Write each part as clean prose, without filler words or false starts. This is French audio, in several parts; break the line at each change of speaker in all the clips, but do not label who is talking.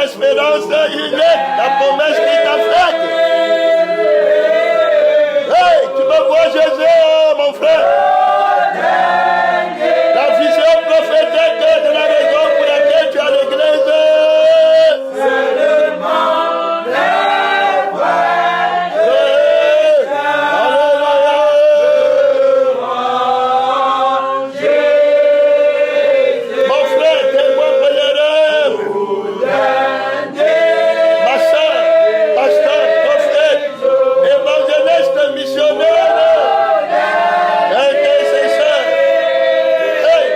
Espérance, il est la promesse qu'il t'a faite. Hey, tu me vois Jésus, mon frère. La vision prophétique de la raison pour laquelle tu as l'église. Mon frère, témoin pélérin. Pasteur, prophète, évangéliste, missionnaire, intercesseur, hey,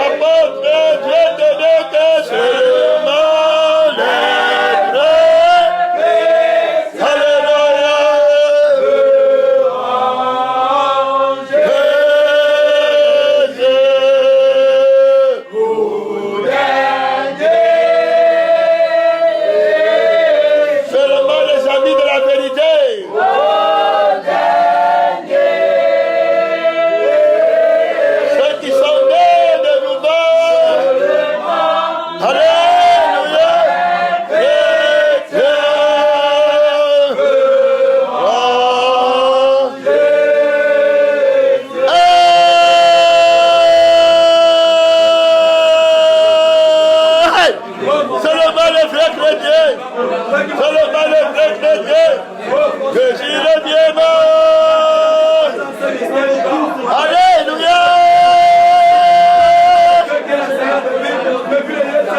apôtre, Dieu te dit que seulement l'être. Alléluia. Seulement les amis de la vérité. Ceux qui sont nés de nouveau. Alléluia. Seulement les vrais chrétiens. Seulement les vrais chrétiens. Jésus le bien mort. Alléluia.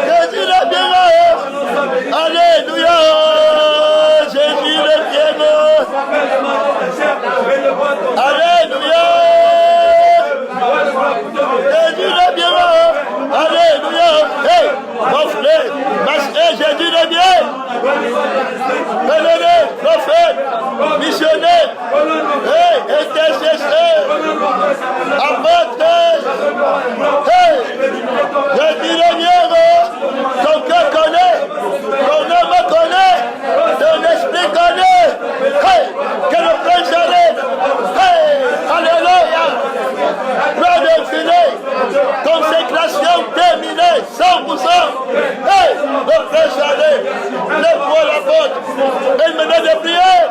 Jésus le bien mort. Alléluia. Jésus le bien mort. Alléluia. Jésus le bien mort. Alléluia. Hey, mon frère, pasteur, Jésus le bien. Pèlerin, prophète, missionnaire, hey, intercesseur, apôtre, hey, Jésus le bien. Ton cœur connaît, ton âme connaît, ton esprit connaît. Hey, que le prince arrive. Hey, alléluia. Gloire d'infini, consécration terminée, 100%. Hey, le prince arrive. Lève-moi la porte. Il me donne des prières.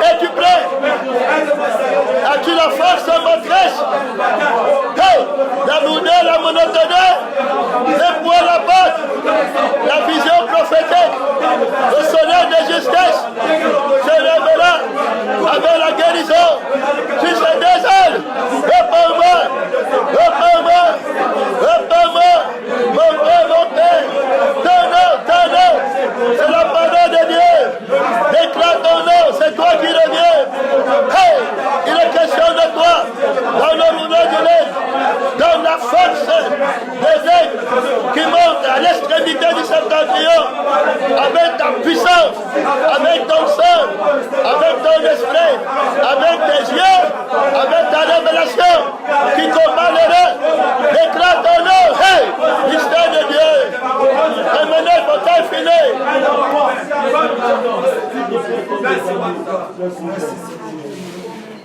Es-tu prêt? As-tu la force de maîtresse? Hey, la lourdeur, la monotonie. Lève-moi la porte. La vision prophétique. Le soleil de justice se lèvera avec la guérison. Tu sais des ailes. Réponds-moi. Réponds-moi. Réponds-moi. Mon Père, mon Père. Ton nom, ton nom. C'est la parole de Dieu. Déclare ton nom. C'est toi qui reviens. Hey, il est question de toi. Dans le mouvement de l'aide. Dans la force des aides qui montent à l'extrémité du septentrion. Avec ta puissance. Avec ton sang. Avec ton esprit. Avec tes yeux. Avec ta révélation. Qui combat les reins. Déclare ton nom. Hey, mystère de Dieu. Emmenez mon temps fini.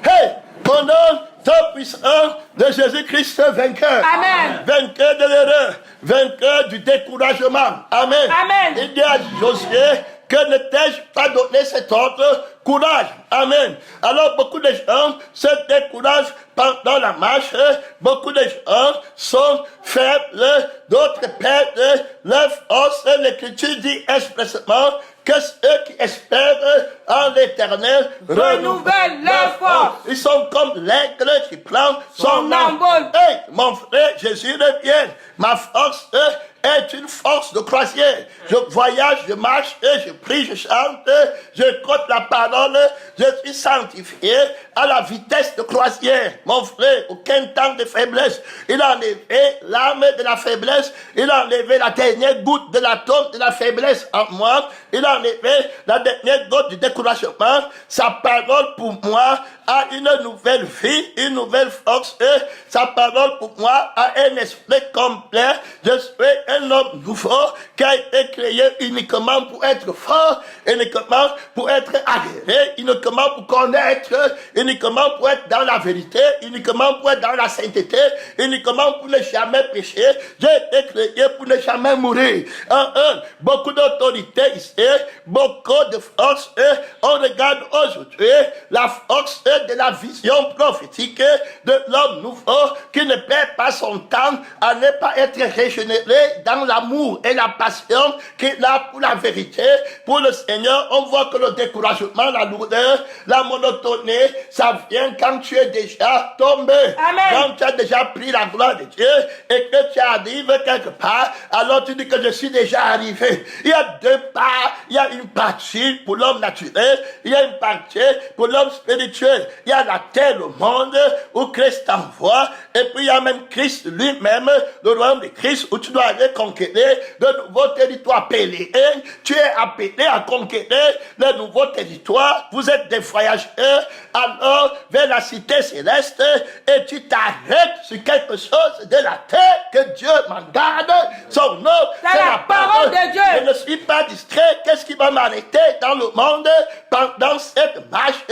Hey, mon nom, top puissant de Jésus-Christ vainqueur.
Amen.
Vainqueur de l'erreur. Vainqueur du découragement. Amen.
Amen.
Il dit à Josué, que ne t'ai-je pas donné cet ordre? Courage. Amen. Alors beaucoup de gens se découragent pendant la marche. Beaucoup de gens sont faibles. D'autres perdent leur force. L'Écriture dit expressément que ceux qui espèrent en l'Éternel
renouvellent leur force.
Ils sont comme l'aigle qui prend son
envol.
Hey, mon frère, Jésus revient. Ma force est une force de croisière. Je voyage, je marche, je prie, je chante, je écoute la parole, je suis sanctifié à la vitesse de croisière. Mon frère, aucun temps de faiblesse. Il a enlevé l'âme de la faiblesse, il a enlevé la dernière goutte de l'atome de la faiblesse en moi, il a enlevé la dernière goutte du découragement. Sa parole pour moi a une nouvelle vie, une nouvelle force. Sa parole pour moi a un esprit complet. Je suis un homme nouveau qui a été créé uniquement pour être fort, uniquement pour être agréé, uniquement pour connaître, uniquement pour être dans la vérité, uniquement pour être dans la sainteté, uniquement pour ne jamais pécher. J'ai été créé pour ne jamais mourir. Beaucoup d'autorité ici, beaucoup de force. On regarde aujourd'hui la force de la vision prophétique de l'homme nouveau qui ne perd pas son temps à ne pas être régénéré dans l'amour et la passion qu'il a pour la vérité, pour le Seigneur. On voit que le découragement, la lourdeur, la monotonie, ça vient quand tu es déjà tombé.
Amen.
Quand tu as déjà pris la gloire de Dieu et que tu arrives quelque part, alors tu dis que je suis déjà arrivé. Il y a deux parts. Il y a une partie pour l'homme naturel, il y a une partie pour l'homme spirituel. Il y a la terre, le monde où Christ t'envoie, et puis il y a même Christ lui-même, le royaume de Christ, où tu dois aller conquérir de nouveaux territoires appelés. Tu es appelé à conquérir de nouveaux territoires. Vous êtes des voyageurs, alors vers la cité céleste, et tu t'arrêtes sur quelque chose de la terre, que Dieu m'en garde. Son nom, c'est la parole de Dieu. Je ne suis pas distrait. Qu'est-ce qui va m'arrêter dans le monde pendant cette marche?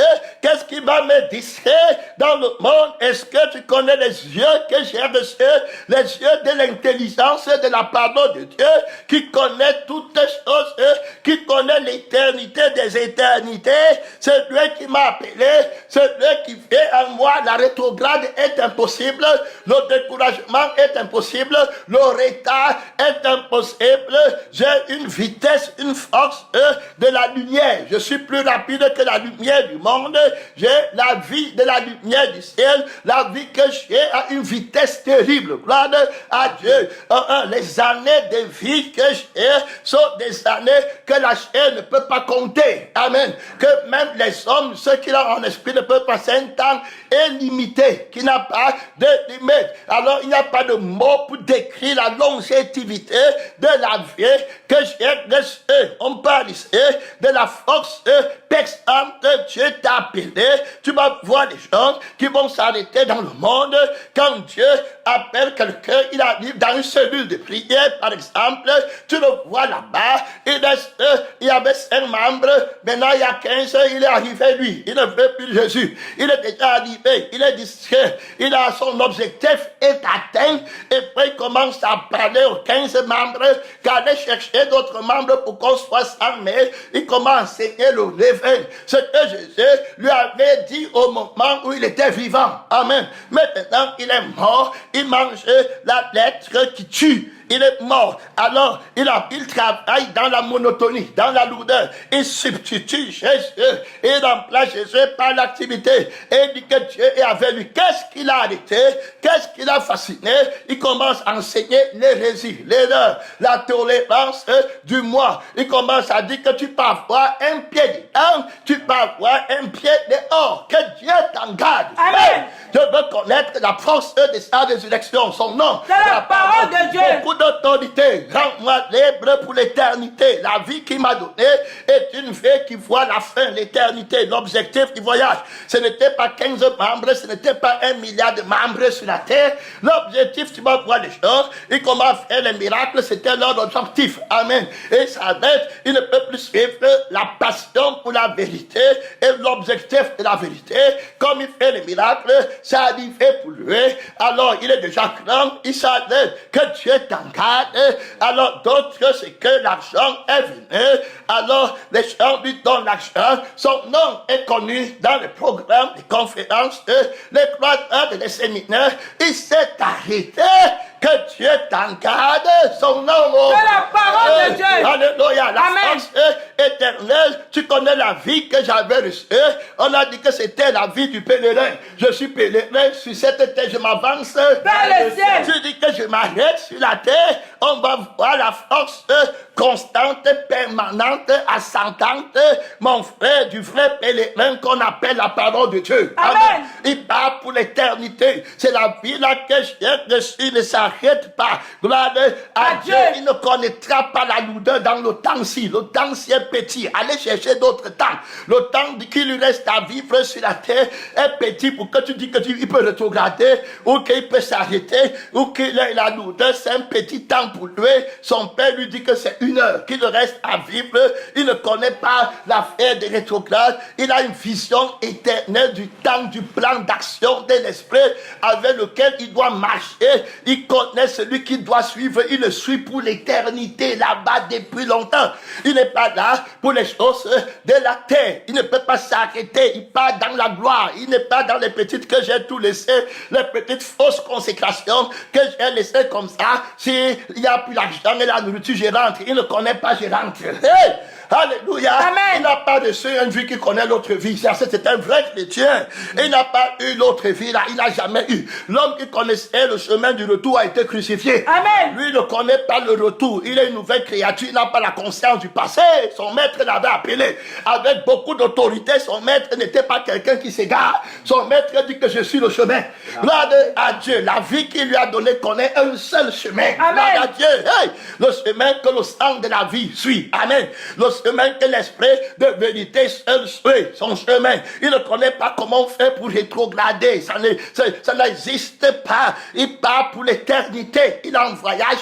Qu'est-ce qui va me distraire dans le monde? Est-ce que tu connais les yeux que j'ai reçus, les yeux de l'intelligence de la parole de Dieu, qui connaît toutes les choses, qui connaît l'éternité des éternités? C'est lui qui m'a appelé, c'est lui qui fait en moi. La rétrograde est impossible, le découragement est impossible, le retard est impossible. J'ai une vitesse, une force de la lumière. Je suis plus rapide que la lumière du monde. J'ai la vie de la lumière du ciel. La vie que j'ai à une vitesse terrible. Gloire à Dieu. Les années de vie que j'ai sont des années que la chair ne peut pas compter. Amen. Que même les hommes, ceux qui ont en esprit, ne peuvent passer un temps illimité, qui n'a pas de limite. Alors il n'y a pas de mots pour décrire la longévité de la vie que j'ai reçue. On parle ici de la force perçante. Dieu t'a appelé. Tu vas voir les gens qui vont s'arrêter dans le monde quand Dieu appelle quelqu'un. Il arrive dans une cellule de prière, par exemple. Tu le vois là-bas. Il y avait 5 membres. Maintenant, il y a 15. Il est arrivé, lui. Il ne veut plus Jésus. Il est déjà arrivé. Il est distrait. Il a son objectif est atteint. Et puis, il commence à parler aux 15 membres qu'aller chercher d'autres membres pour qu'on soit sans, mais il commence à enseigner le réveil. Ce que Jésus lui avait dit au moment où il était vivant. Amen. Maintenant, il est mort. Il mange la lettre qui tue. Il est mort. Alors, il travaille dans la monotonie, dans la lourdeur. Il substitue Jésus. Il remplace Jésus par l'activité. Et il dit que Dieu est avec lui. Qu'est-ce qu'il a arrêté? Qu'est-ce qu'il a fasciné? Il commence à enseigner l'hérésie, l'erreur, la tolérance du moi. Il commence à dire que tu peux avoir un pied dedans, tu peux avoir un pied dehors. Que Dieu t'en garde.
Amen.
Je veux connaître la force de sa résurrection, son nom.
C'est la parole de Dieu.
Beaucoup d'autorité. Rends-moi libre pour l'éternité. La vie qu'il m'a donnée est une vie qui voit la fin, l'éternité, l'objectif du voyage. Ce n'était pas 15 membres, ce n'était pas 1 milliard de membres sur la terre. L'objectif, tu vas voir les choses. Et comment faire les miracles, c'était leur objectif. Amen. Et ça arrête, il ne peut plus suivre la passion pour la vérité et l'objectif de la vérité. Comme il fait les miracles, ça arrivait pour lui. Alors, il est déjà grand, il savait que Dieu t'engarde. Alors, d'autres, c'est que l'argent est venu. Alors, les gens lui donnent l'argent. Son nom est connu dans les programmes, les conférences, les croisades, les séminaires. Il s'est arrêté. Que Dieu t'engarde, son nom.
C'est la parole de Dieu.
Alléluia. La
Amen.
force éternelle. Tu connais la vie que j'avais reçue. On a dit que c'était la vie du pèlerin. Je suis pèlerin sur cette terre. Je m'avance
vers le ciel.
Tu dis que je m'arrête sur la terre. On va voir la force constante, permanente, ascendante. Mon frère, du vrai pèlerin qu'on appelle la parole de Dieu.
Amen.
Il part pour l'éternité. C'est la vie là que j'ai reçue. Ne pas. Gloire à Dieu. Il ne connaîtra pas la lourdeur dans le temps-ci. Le temps-ci est petit. Allez chercher d'autres temps. Le temps qui lui reste à vivre sur la terre est petit pour que tu dis qu'il peut rétrograder ou qu'il peut s'arrêter ou qu'il ait la lourdeur. C'est un petit temps pour lui. Son père lui dit que c'est 1 heure qu'il reste à vivre. Il ne connaît pas l'affaire des rétrogrades. Il a une vision éternelle du temps, du plan d'action de l'esprit avec lequel il doit marcher. Il connaît celui qui doit suivre. Il le suit pour l'éternité là-bas depuis longtemps. Il n'est pas là pour les choses de la terre. Il ne peut pas s'arrêter. Il part dans la gloire. Il n'est pas dans les petites que j'ai tout laissé, les petites fausses consécrations que j'ai laissées comme ça. S'il n'y a plus l'argent et la nourriture, je rentre. Il ne connaît pas, je rentre. Hey! Alléluia.
Amen.
Il n'a pas de une vie qui connaît l'autre vie. C'est un vrai chrétien. Il n'a pas eu l'autre vie là. Il n'a jamais eu. L'homme qui connaissait le chemin du retour a été crucifié.
Amen.
Lui ne connaît pas le retour. Il est une nouvelle créature. Il n'a pas la conscience du passé. Son maître l'avait appelé avec beaucoup d'autorité. Son maître n'était pas quelqu'un qui s'égare. Son maître dit que je suis le chemin. Gloire à Dieu. La vie qu'il lui a donnée connaît un seul chemin.
Amen.
Gloire à Dieu. Hey, le chemin que le sang de la vie suit. Amen. Le chemin que l'esprit de vérité seul suit. Son chemin. Il ne connaît pas comment faire pour rétrograder. Ça n'existe pas. Il part pour l'éternité. Il est en voyage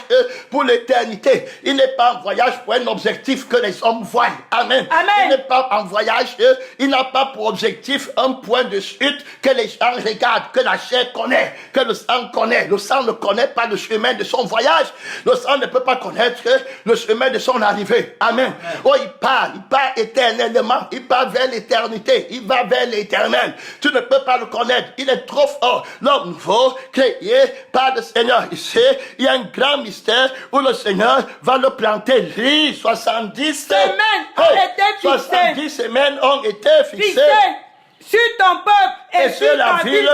pour l'éternité. Il n'est pas en voyage pour un objectif que les hommes voient. Amen.
Amen.
Il n'est pas en voyage. Il n'a pas pour objectif un point de chute que les gens regardent, que la chair connaît, que le sang connaît. Le sang ne connaît pas le chemin de son voyage. Le sang ne peut pas connaître le chemin de son arrivée. Amen. Oh, il part éternellement. Il part vers l'éternité. Il va vers l'éternel. Tu ne peux pas le connaître. Il est trop fort. L'homme nouveau, créé par le Seigneur. Ici, il y a un grand mystère où le Seigneur va le planter. Lui, 70
semaines ont été fixées.
70 semaines ont été fixées.
Sur ton peuple et
sur la ville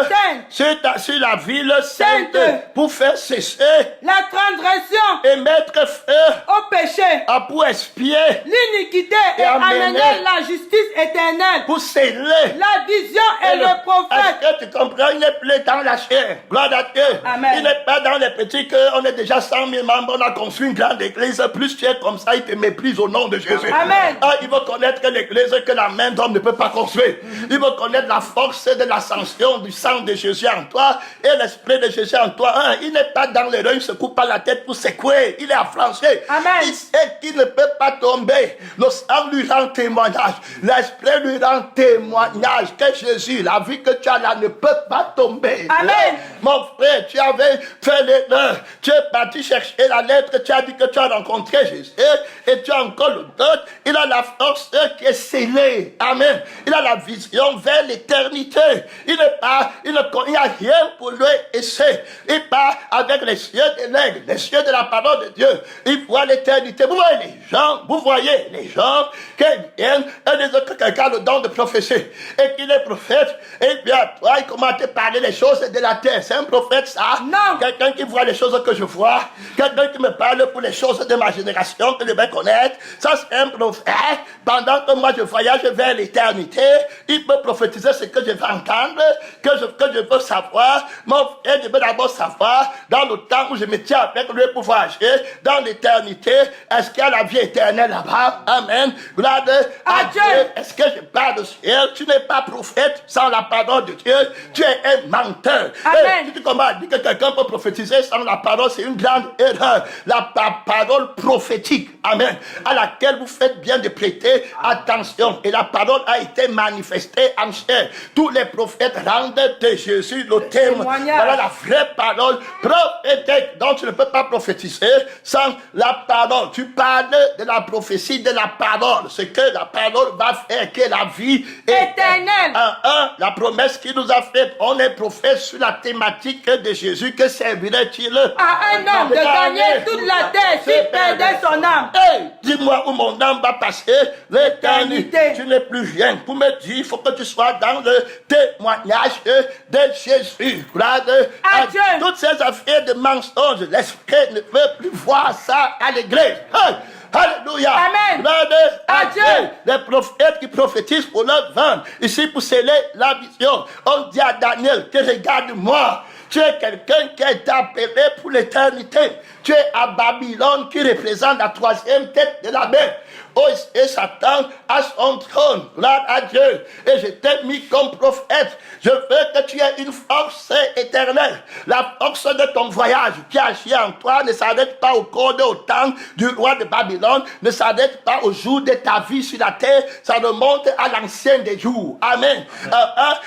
sainte.
Sur la ville sainte, pour faire cesser
la transgression
et mettre feu
au péché,
pour expier
l'iniquité et amener la justice éternelle,
pour sceller
la vision et le prophète.
Est-ce que tu comprends? Il n'est plus dans la chair. Gloire à Dieu.
Amen.
Il n'est pas dans les petits qu'on est déjà 100 000 membres, on a construit une grande église. Plus tu es comme ça, il te méprise au nom de Jésus.
Amen.
Il veut connaître que l'église que la main d'homme ne peut pas construire. Il veut connaître la force de l'ascension du sang de Jésus en toi et l'esprit de Jésus en toi. Il n'est pas dans les reins, il ne se coupe pas la tête pour secouer. Il est affranchi.
Amen.
Il sait qu'il ne peut pas tomber. Le sang lui rend témoignage. L'esprit lui rend témoignage que Jésus, la vie que tu as là, ne peut pas tomber.
Amen.
Mon frère, tu avais fait l'erreur. Tu es parti chercher la lettre. Tu as dit que tu as rencontré Jésus et tu as encore le doute. Il a la force qui est scellée. Amen. Il a la vision vers l'éternité. Il n'y a rien pour lui essayer. Il part avec les cieux de l'aigle, les cieux de la parole de Dieu. Il voit l'éternité. Vous voyez les gens qui viennent et disent que quelqu'un a le don de prophétie et qu'il est prophète. Et bien, toi, il commence à te parler des choses de la terre. C'est un prophète, ça?
Non.
Quelqu'un qui voit les choses que je vois. Quelqu'un qui me parle pour les choses de ma génération que je vais connaître. Ça, c'est un prophète. Pendant que moi, je voyage vers l'éternité, il peut prophétiser ce que je vais entendre, que je veux savoir. Mon frère, je veux d'abord savoir, dans le temps où je me tiens avec lui pour voyager, dans l'éternité, est-ce qu'il y a la vie éternelle là-bas? Amen. Gloire à Dieu. Est-ce que je parle du ciel? Tu n'es pas prophète sans la parole de Dieu. Tu es un menteur.
Amen.
Tu dis que quelqu'un peut prophétiser sans la parole, c'est une grande erreur. La parole prophétique, amen, à laquelle vous faites bien de prêter attention. Et la parole a été manifestée en chair. Tous les prophètes rendent de Jésus le témoignage. Voilà la vraie parole prophétique. Donc tu ne peux pas prophétiser sans la parole. Tu parles de la prophétie de la parole. Ce que la parole va faire, que la vie
éternelle.
La promesse qu'il nous a faite, on est prophète sur la thématique de Jésus. Que servirait-il
à un homme de gagner toute la terre s'il perdait son âme?
Hey, dis-moi où mon âme va passer l'éternité. Tu n'es plus rien pour me dire. Il faut que tu sois dans le témoignage de Jésus. Gloire à Dieu. Toutes ces affaires de mensonges, l'esprit ne veut plus voir ça à l'église. Hey. Alléluia.
Amen.
Gloire à Dieu. Les prophètes qui prophétisent pour leur vendre. Ici, pour sceller la vision, on dit à Daniel que regarde-moi. Tu es quelqu'un qui a été appelé pour l'éternité. Tu es à Babylone qui représente la 3e tête de la mer. Oh, et Satan a son trône. Gloire à Dieu. Et je t'ai mis comme prophète. Je veux que tu aies une force éternelle. La force de ton voyage qui agit en toi ne s'arrête pas au cours au temps du roi de Babylone, ne s'arrête pas au jour de ta vie sur la terre. Ça remonte à l'ancien des jours. Amen.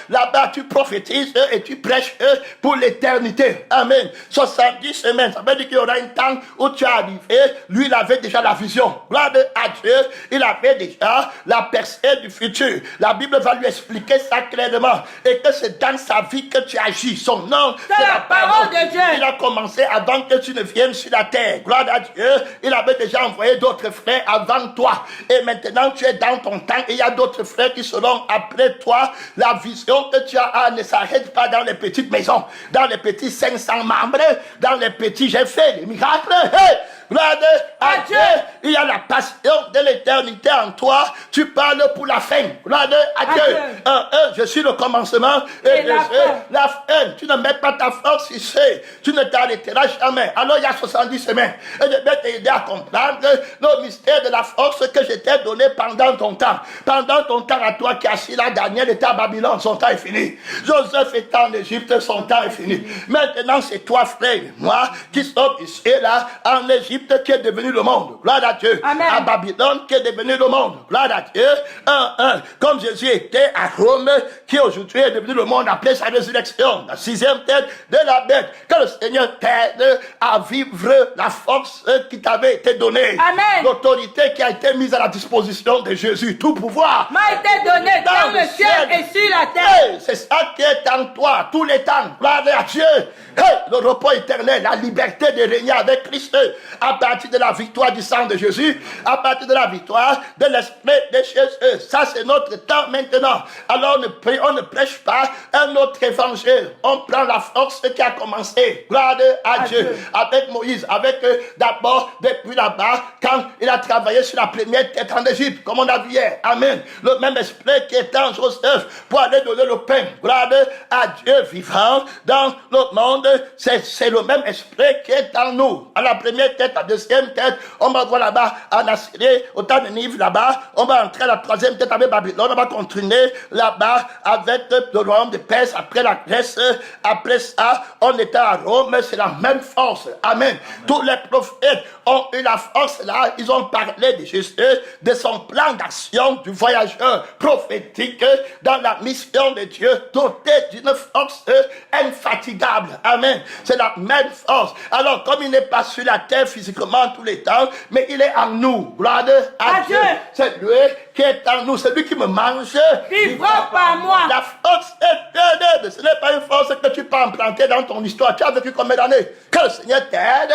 Là-bas, tu prophétises et tu prêches pour l'éternité. Amen. 70 semaines. Ça veut dire qu'il y aura un temps où tu es arrivé. Lui, il avait déjà la vision. Gloire à Dieu. Il avait déjà la percée du futur. La Bible va lui expliquer ça clairement. Et que c'est dans sa vie que tu agis. Son nom,
c'est la parole de Dieu.
Il a commencé avant que tu ne viennes sur la terre. Gloire à Dieu. Il avait déjà envoyé d'autres frères avant toi. Et maintenant, tu es dans ton temps. Et il y a d'autres frères qui seront après toi. La vision que tu as ne s'arrête pas dans les petites maisons, dans les petits 500 membres, dans les petits j'ai fait les miracles. Hey! Gloire à Dieu. Il y a la passion de l'éternité en toi. Tu parles pour la fin. Gloire à Dieu. Je suis le commencement et la fin. Tu ne mets pas ta force ici. Tu ne t'arrêteras jamais. Alors il y a 70 semaines. Et je vais t'aider à comprendre le mystère de la force que je t'ai donné pendant ton temps. Pendant ton temps à toi qui es assis là, Daniel était à Babylone, son temps est fini. Joseph était en Égypte, son temps est fini. Maintenant c'est toi, frère, moi, qui sommes ici là, en Égypte, qui est devenu le monde. Gloire à Dieu.
Amen.
À Babylone qui est devenu le monde. Gloire à Dieu. Comme Jésus était à Rome, qui aujourd'hui est devenu le monde après sa résurrection. La 6e tête de la bête. Que le Seigneur t'aide à vivre la force qui t'avait été donnée.
Amen.
L'autorité qui a été mise à la disposition de Jésus. Tout pouvoir
m'a été donné dans le ciel et sur la terre.
Hey, c'est ça qui est en toi tous les temps. Gloire à Dieu. Hey, le repos éternel, la liberté de régner avec Christ. À partir de la victoire du sang de Jésus, à partir de la victoire de l'esprit de Jésus. Ça, c'est notre temps maintenant. Alors, on ne prêche pas un autre évangile. On prend la force qui a commencé. Gloire à Dieu. Avec Moïse, avec d'abord, depuis là-bas, quand il a travaillé sur la première tête en Égypte, comme on a vu hier. Amen. Le même esprit qui est en Joseph pour aller donner le pain. Gloire à Dieu vivant dans notre monde. C'est le même esprit qui est en nous. À la première tête, la deuxième tête, on va voir là-bas en Assyrie, au temps de Nive là-bas, on va entrer à la troisième tête avec Babylone, on va continuer là-bas avec le royaume de Perse, après la Grèce, après ça, on était à Rome, c'est la même force. Amen. Tous les prophètes ont eu la force là, ils ont parlé de Jésus, de son plan d'action, du voyageur prophétique dans la mission de Dieu, doté d'une force infatigable. Amen. C'est la même force. Alors, comme il n'est pas sur la terre physiquement tous les temps, mais il est en nous. Gloire à Dieu. C'est lui qui est en nous. C'est lui qui me mange.
Vivra par moi.
La force éternelle. Ce n'est pas une force que tu peux implanter dans ton histoire. Tu as vécu combien d'années? Que le Seigneur t'aide.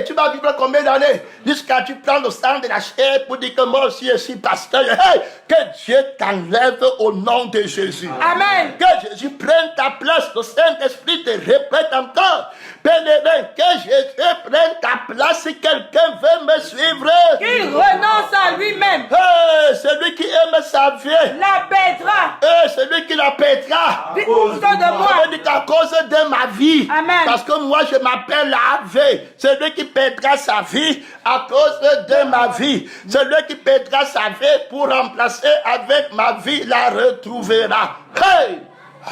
Tu vas vivre combien d'années? Jusqu'à tu prends le sang de la chair pour dire que moi aussi je suis pasteur. Hey, que Dieu t'enlève au nom de Jésus.
Amen.
Que Jésus prenne ta place. Le Saint-Esprit te répète encore. Bien-aimé, que Jésus prenne ta place si quelqu'un veut me suivre.
Qu'il renonce à lui-même.
Celui qui aime sa vie.
La pètera.
Celui qui la pètera.
De moi.
À cause de ma vie.
Amen.
Parce que moi je m'appelle la vie. Celui qui pètera sa vie à cause de ma vie. Celui qui pètera sa vie pour remplacer avec ma vie la retrouvera. Hey!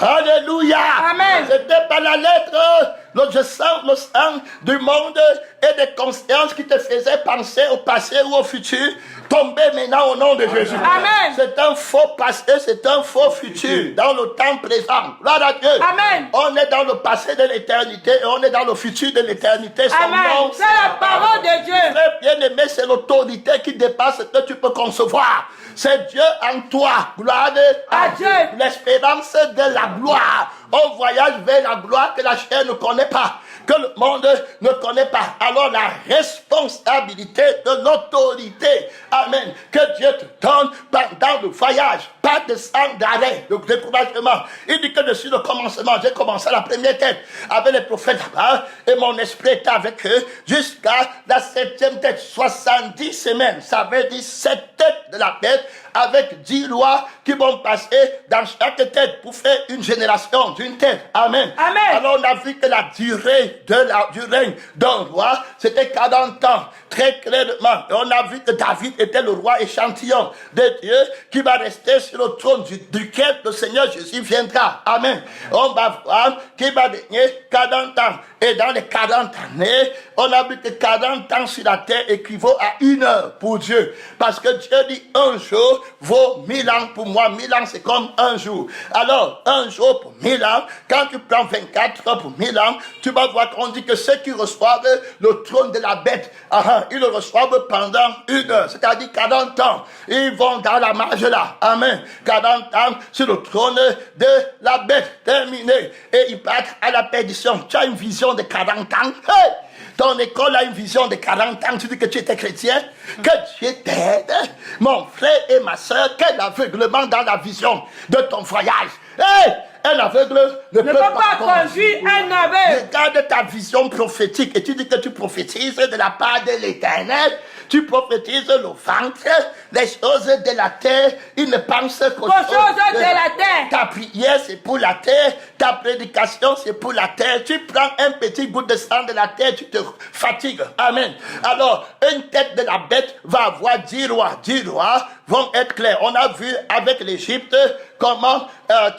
Alléluia.
Amen.
C'était pas la lettre. Je sens le sang du monde et des consciences qui te faisaient penser au passé ou au futur tomber maintenant au nom de Jésus.
Amen.
C'est un faux passé, c'est un faux futur dans le temps présent. Gloire à Dieu.
Amen.
On est dans le passé de l'éternité et on est dans le futur de l'éternité.
Amen. C'est la parole de Dieu.
Très bien aimé, c'est l'autorité qui dépasse ce que tu peux concevoir. C'est Dieu en toi. Gloire à Dieu. L'espérance de la gloire. On voyage vers la gloire que la chair ne connaît pas, que le monde ne connaît pas. Alors la responsabilité de l'autorité, amen, que Dieu te donne pendant le voyage, pas de sang d'arrêt, de découragement. Il dit que dessus le commencement, j'ai commencé à la première tête avec les prophètes là-bas et mon esprit était avec eux jusqu'à la 7e tête, 70 semaines. Ça veut dire 7 têtes de la tête avec 10 lois qui vont passer dans chaque tête pour faire une génération d'une tête. Amen.
Amen.
Alors on a vu que la durée du règne d'un roi, c'était 40 ans, très clairement. Et on a vu que David était le roi échantillon de Dieu qui va rester sur le trône duquel le Seigneur Jésus viendra. Amen. On va voir qu'il va régner 40 ans. Et dans les 40 années, on a vu que 40 ans sur la terre équivaut à 1 heure pour Dieu. Parce que Dieu dit un jour vaut 1000 ans pour moi. 1000 ans, c'est comme un jour. Alors, un jour pour 1000 ans, quand tu prends 24 heures pour 1000 ans, tu vas voir qu'on dit que ceux qui reçoivent le trône de la bête, ils le reçoivent pendant 1 heure, c'est-à-dire 40 ans. Ils vont dans la marge là. Amen. 40 ans sur le trône de la bête. Terminé. Et ils partent à la perdition. Tu as une vision de 40 ans. Hey! Ton école a une vision de 40 ans. Tu dis que tu étais chrétien. Que Dieu t'aide. Mon frère et ma soeur, quel aveuglement dans la vision de ton voyage. Hey! Un aveugle ne peut pas
conduire un aveugle.
Regarde ta vision prophétique et tu dis que tu prophétises de la part de l'Éternel. Tu prophétises le ventre, les choses de la terre. Il ne pense qu'aux choses
de la terre.
Ta prière, c'est pour la terre. Ta prédication, c'est pour la terre. Tu prends un petit bout de sang de la terre, tu te fatigues. Amen. Alors, une tête de la bête va avoir 10 rois. 10 rois vont être clairs. On a vu avec l'Égypte comment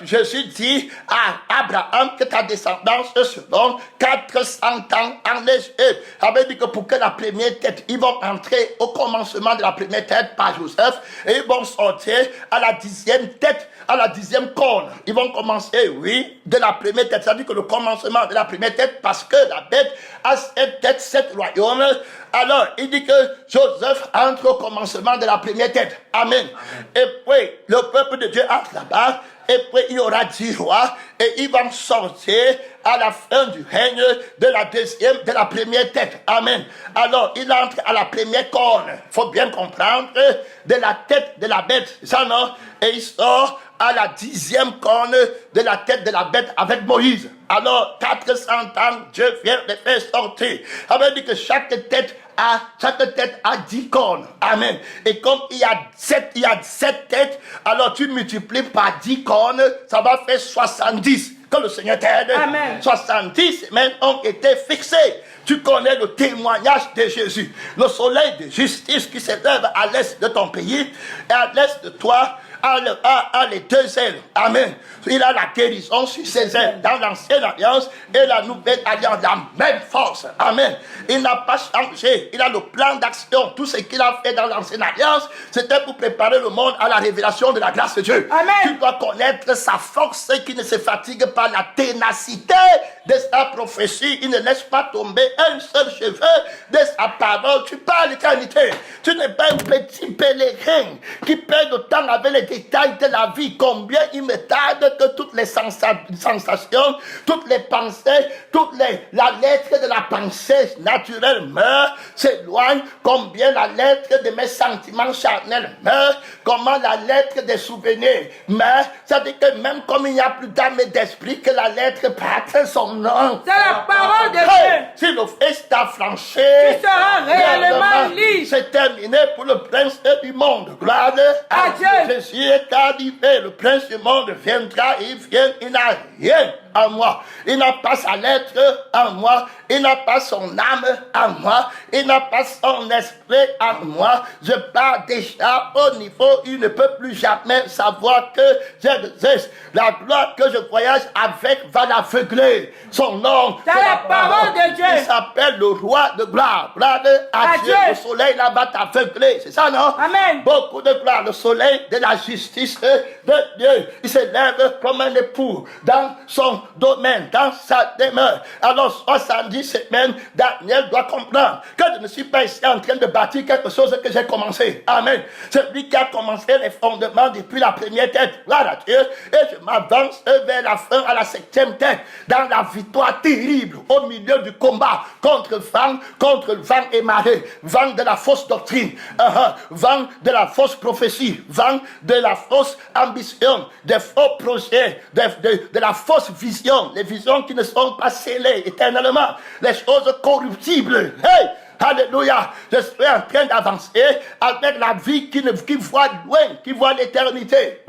Jésus dit à Abraham que ta descendance selon 400 ans en Égypte. Ça veut dire que pour que la première tête, ils vont entrer au commencement de la première tête par Joseph et ils vont sortir à la 10e tête, à la 10e corne. Ils vont commencer, oui, de la première tête. Ça veut dire que le commencement de la première tête, parce que la bête a 7 têtes, 7 royaumes. Alors, il dit que Joseph entre au commencement de la première tête. Amen. Et puis, le peuple de Dieu entre là-bas. Et puis, il y aura 10 rois. Et ils vont sortir à la fin du règne de la première tête. Amen. Alors, il entre à la première corne. Il faut bien comprendre de la tête de la bête. Ça, non? Et il sort à la 10e corne de la tête de la bête avec Moïse. Alors, 400 ans, Dieu vient les faire sortir. Ça veut dire que chaque tête a 10 cornes. Amen. Et comme il y a 7 têtes, alors tu multiplies par 10 cornes, ça va faire 70. Que le Seigneur t'aide.
Amen.
70 semaines ont été fixées. Tu connais le témoignage de Jésus. Le soleil de justice qui s'élève à l'est de ton pays et à l'est de toi a les 2 ailes. Amen. Il a la guérison sur ses ailes. Dans l'ancienne alliance et la nouvelle alliance, la même force. Amen. Il n'a pas changé. Il a le plan d'action. Tout ce qu'il a fait dans l'ancienne alliance, c'était pour préparer le monde à la révélation de la grâce de Dieu.
Amen.
Tu dois connaître sa force qui ne se fatigue pas, la ténacité de sa prophétie. Il ne laisse pas tomber un seul cheveu de sa parole. Tu parles l'éternité. Tu n'es pas un petit pèlerin qui perd le temps avec les détails de la vie. Combien il me tarde que toutes les sensations, toutes les pensées, la lettre de la pensée naturelle meurt, s'éloigne. Combien la lettre de mes sentiments charnels meurt. Comment la lettre des souvenirs meurt. Ça veut dire que même comme il n'y a plus d'âme et d'esprit, que la lettre prête son nom.
C'est la parole de Dieu.
Si le fils t'a franchi,
tu seras réellement libre.
C'est terminé pour le prince du monde. Gloire
à Dieu.
Jésus est arrivé. Le prince du monde viendra. Il vient. Il n'a rien en moi. Il n'a pas sa lettre en moi. Il n'a pas son âme en moi. Il n'a pas son esprit en moi. Je pars déjà au niveau. Il ne peut plus jamais savoir que j'existe. La gloire que je voyage avec va l'aveugler. Son nom,
c'est la parole de Dieu.
Il s'appelle le roi de gloire. Gloire à Dieu. Le soleil là-bas t'aveugler. C'est ça, non?
Amen.
Beaucoup de gloire. Le soleil de la justice de Dieu. Il se lève comme un époux dans son domaine, dans sa demeure. Alors, 70 semaines, Daniel doit comprendre que je ne suis pas ici en train de bâtir quelque chose que j'ai commencé. Amen. C'est lui qui a commencé les fondements depuis la première tête. Gloire à Dieu. Et je m'avance vers la fin, à la 7e tête, dans la victoire terrible, au milieu du combat, contre le vent et marée, vent de la fausse doctrine, vent de la fausse prophétie, vent de la fausse ambition, des faux projets, de la fausse vision, les visions qui ne sont pas scellées éternellement, les choses corruptibles. Hey! Alléluia. Je suis en train d'avancer avec la vie qui voit loin, qui voit l'éternité.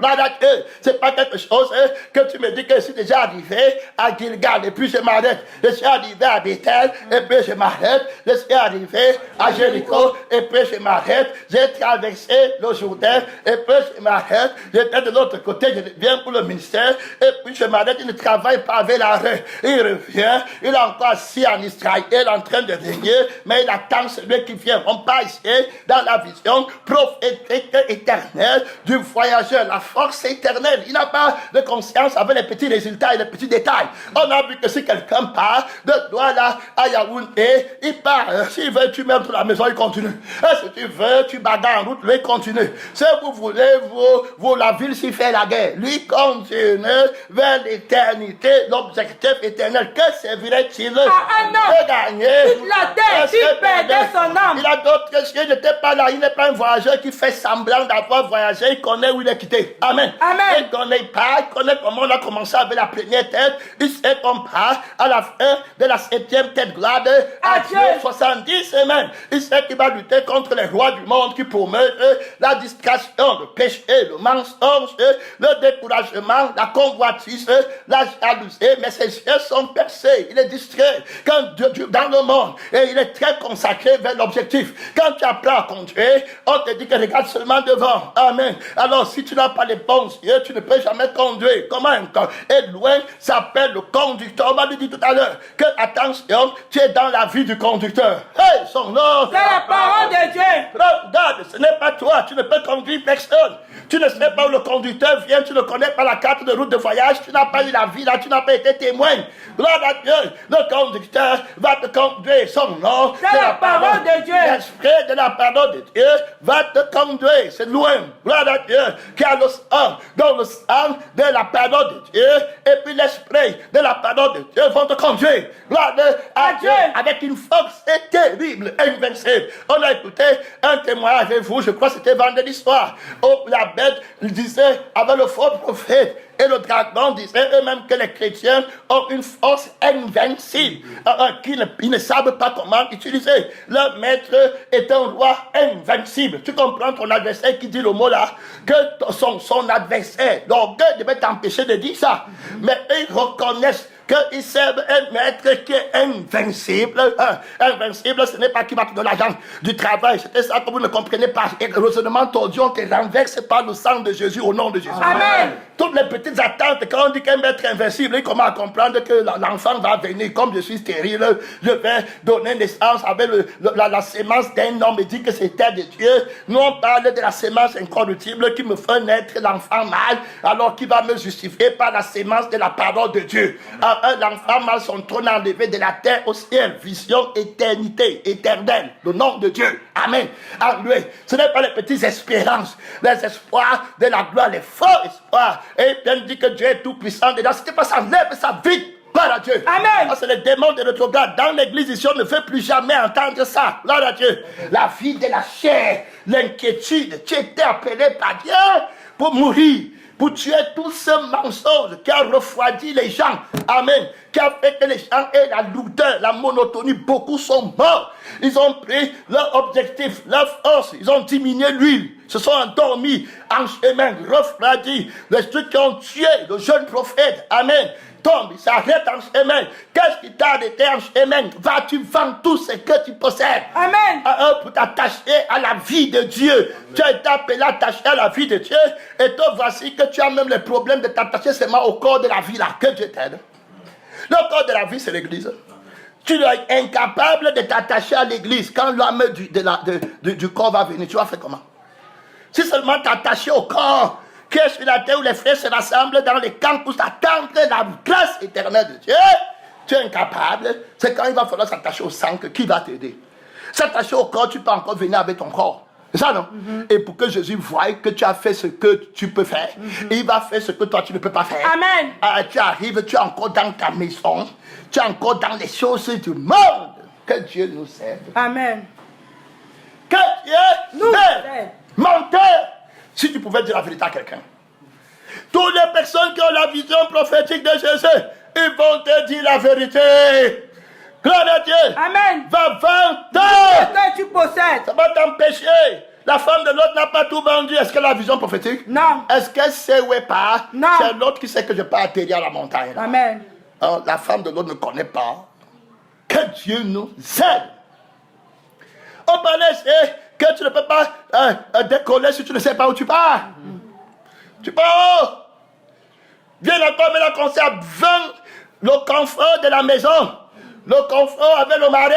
C'est pas quelque chose que tu me dis que je suis déjà arrivé à Gilgal et puis je m'arrête. Je suis arrivé à Bethel et puis je m'arrête. Je suis arrivé à Jéricho et puis je m'arrête. J'ai traversé le Jourdain et puis je m'arrête. J'étais de l'autre côté, je viens pour le ministère et puis je m'arrête. Il ne travaille pas avec l'arrêt. Il revient, il est encore assis en Israël en train de régner, mais il attend celui qui vient. On parle ici dans la vision prophétique éternelle du voyageur, la force éternelle. Il n'a pas de conscience avec les petits résultats et les petits détails. On a vu que si quelqu'un part de Douala à Yaoundé, il part. S'il veut, tu mets dans la maison, il continue. Et si tu veux, tu bagarres en route, lui continue. Si vous voulez, la ville s'y fait la guerre. Lui continue vers l'éternité, l'objectif éternel. Que servirait-il de gagner
toute la terre s'il perdait son âme?
Il a d'autres choses. Il n'était pas là. Il n'est pas un voyageur qui fait semblant d'avoir voyagé. Il connaît où il est quitté. Amen.
Amen.
Il connaît pas. Il connaît comment on a commencé avec la première tête. Il sait qu'on part à la fin de la 7e tête gloire à Dieu 70 semaines. Il sait qu'il va lutter contre les rois du monde qui promeuvent la distraction, le péché, le mensonge, le découragement, la convoitise, la jalousie. Mais ses yeux sont percés. Il est distrait. Quand Dieu dans le monde, et il est très consacré vers l'objectif. Quand tu apprends à conduire, on te dit que regarde seulement devant. Amen. Alors, si tu n'as pas les bons yeux, tu ne peux jamais conduire. Comment être loin s'appelle le conducteur. On m'a dit tout à l'heure que, attention, tu es dans la vie du conducteur. Hey, son nom.
C'est la parole de Dieu.
Regarde, ce n'est pas toi. Tu ne peux conduire personne. Tu ne sais pas où le conducteur vient. Tu ne connais pas la carte de route de voyage. Tu n'as pas eu la vie là. Tu n'as pas été témoin. Gloire à Dieu. Le conducteur va te conduire. Son nom.
C'est la parole de Dieu.
L'esprit de la parole de Dieu va te conduire. C'est loin. Gloire à Dieu. Qui a le sang. Dans le sang de la parole de Dieu. Et puis l'esprit de la parole de Dieu vont te conduire. Gloire à Dieu. Avec une force terrible, invincible. On a écouté un témoignage avec vous. Je crois que c'était vendredi soir. Où la bête disait avec le faux prophète. Et le dragon disait eux-mêmes que les chrétiens ont une force invincible, qu'ils ne savent pas comment utiliser. Leur maître est un roi invincible. Tu comprends ton adversaire qui dit le mot là, que son adversaire, l'orgueil devait t'empêcher de dire ça. Mais ils reconnaissent qu'ils servent un maître qui est invincible. Invincible, ce n'est pas qui va te donner l'argent du travail. C'était ça que vous ne comprenez pas. Et le raisonnement tordu, on te renverse par le sang de Jésus, au nom de Jésus.
Amen.
Toutes les petites attentes, quand on dit qu'un maître invincible, il commence à comprendre que l'enfant va venir. Comme je suis stérile, je vais donner naissance avec la sémence d'un homme et dit que c'était de Dieu. Nous, on parle de la sémence incorruptible qui me fait naître l'enfant mâle, alors qui va me justifier par la sémence de la parole de Dieu. L'enfant mâle, son trône enlevé de la terre au ciel. Vision, éternité, éternelle. Le nom de Dieu. Amen. Alléluia. Ce n'est pas les petites espérances, les espoirs de la gloire, les faux espoirs. Et bien dit que Dieu est tout puissant dedans. C'était pas ça, lève ça vite. Gloire à Dieu.
Amen.
C'est le démon de rétrograde. Dans l'église ici, on ne fait plus jamais entendre ça. Gloire à Dieu. La vie de la chair, l'inquiétude. Tu étais appelé par Dieu pour mourir, pour tuer tout ce mensonge qui a refroidi les gens. Amen. Qui a fait que les gens aient la lourdeur, la monotonie. Beaucoup sont morts. Ils ont pris leur objectif, leur force. Ils ont diminué l'huile. Se sont endormis en chemin, refroidis. Les trucs qui ont tué le jeune prophète. Amen. Tombe, il s'arrête en chemin. Qu'est-ce qui t'a arrêté en chemin? Vas-tu vendre tout ce que tu possèdes?
Amen.
Pour t'attacher à la vie de Dieu. Tu as été appelé à t'attacher à la vie de Dieu. Et toi, voici que tu as même le problème de t'attacher seulement au corps de la vie là. Que Dieu t'aide. Le corps de la vie, c'est l'église. Tu es incapable de t'attacher à l'église. Quand l'âme du corps va venir, tu vas faire comment? Si seulement t'attacher au corps, qui est sur la terre où les frères se rassemblent dans les camps pour s'attendre la grâce éternelle de Dieu, tu es incapable. C'est quand il va falloir s'attacher au sang que qui va t'aider. S'attacher au corps, tu peux encore venir avec ton corps. C'est ça, non? Et pour que Jésus voie que tu as fait ce que tu peux faire, il va faire ce que toi tu ne peux pas faire.
Amen.
Tu arrives, tu es encore dans ta maison, tu es encore dans les choses du monde. Que Dieu nous serve.
Amen.
Que Dieu nous serve. Menteur. Si tu pouvais dire la vérité à quelqu'un. Toutes les personnes qui ont la vision prophétique de Jésus, ils vont te dire la vérité. Gloire à Dieu.
Amen.
Va vendre.
Ce que tu possèdes.
Ça va t'empêcher. La femme de l'autre n'a pas tout vendu. Est-ce qu'elle a la vision prophétique?
Non.
Est-ce qu'elle sait où elle part?
Non.
C'est l'autre qui sait que je peux atterrir à la montagne.
Amen.
Alors, la femme de l'autre ne connaît pas que Dieu nous aide. On parlait que tu ne peux pas décoller si tu ne sais pas où tu pars. Tu pars où? Viens encore, mais la concert, le confort de la maison, le confort avec le mari,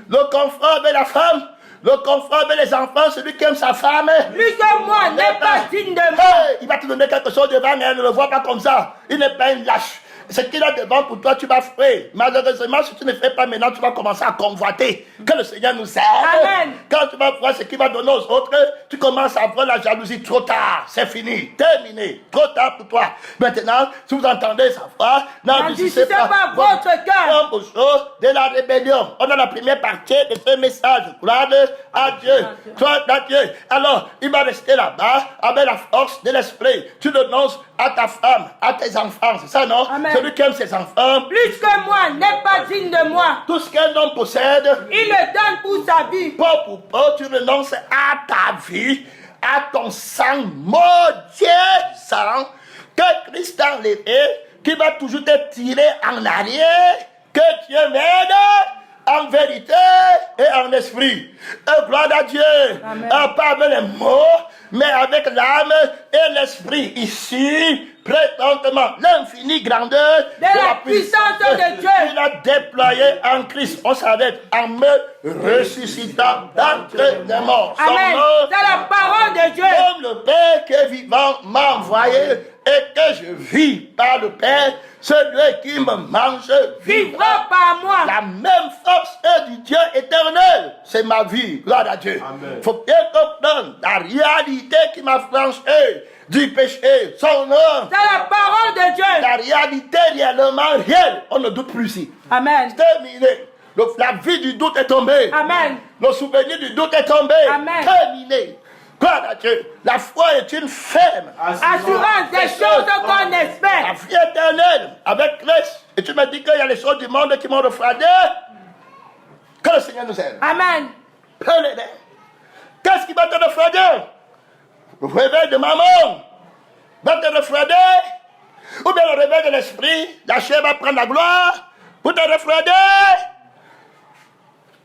le confort avec la femme, le confort avec les enfants, celui qui aime sa femme.
Plus que moi n'est pas digne de moi.
Hey, il va te donner quelque chose devant, mais elle ne le voit pas comme ça. Il n'est pas une lâche. Ce qu'il a devant pour toi, tu vas faire. Malheureusement, si tu ne fais pas maintenant, tu vas commencer à convoiter. Que le Seigneur nous aide.
Amen.
Quand tu vas voir ce qu'il va donner aux autres, tu commences à voir la jalousie. Trop tard, c'est fini, terminé. Trop tard pour toi. Maintenant, si vous entendez sa voix, n'endurcissez pas
votre cœur.
Comme aux choses de la rébellion. On a la première partie de ce message. Gloire à Dieu. Gloire à Dieu. Alors, il va rester là-bas avec la force de l'esprit. Tu le annonces à ta femme, à tes enfants. C'est ça, non?
Amen.
Celui qui aime ses enfants.
Plus que moi n'est pas digne de moi.
Tout ce qu'un homme possède,
Il le donne pour sa vie.
pas pour peu, tu renonces à ta vie, à ton sang, maudit sang, que Christ a enlevé, qui va toujours te tirer en arrière, que Dieu m'aide en vérité et en esprit. Et gloire à Dieu. Pas avec les mots, mais avec l'âme et l'esprit. Ici, présentement, l'infinie grandeur
de la puissance de Dieu.
Il a déployé en Christ. On s'arrête en me ressuscitant d'entre les morts.
Amen. C'est la parole de Dieu.
Comme le Père qui est vivant m'a envoyé et que je vis par le Père, celui qui me mange
vivra par moi.
La même force est du Dieu éternel. C'est ma vie. Gloire à Dieu. Il faut bien comprendre la réalité qui m'a franchi du péché. Son nom.
C'est la parole de Dieu.
La réalité réellement réelle. On ne doute plus ici.
Amen.
Terminé. La vie du doute est tombée.
Amen.
Le souvenir du doute est tombé.
Amen.
Terminé. Gloire à Dieu. La foi est une ferme
assurance des choses qu'on espère.
La vie éternelle avec Christ. Et tu me dis qu'il y a les choses du monde qui m'ont refroidi. Que le Seigneur nous aide.
Amen.
Qu'est-ce qui va te refroidir? Le réveil de maman va te refroidir. Ou bien le réveil de l'esprit. La chair va prendre la gloire pour te refroidir.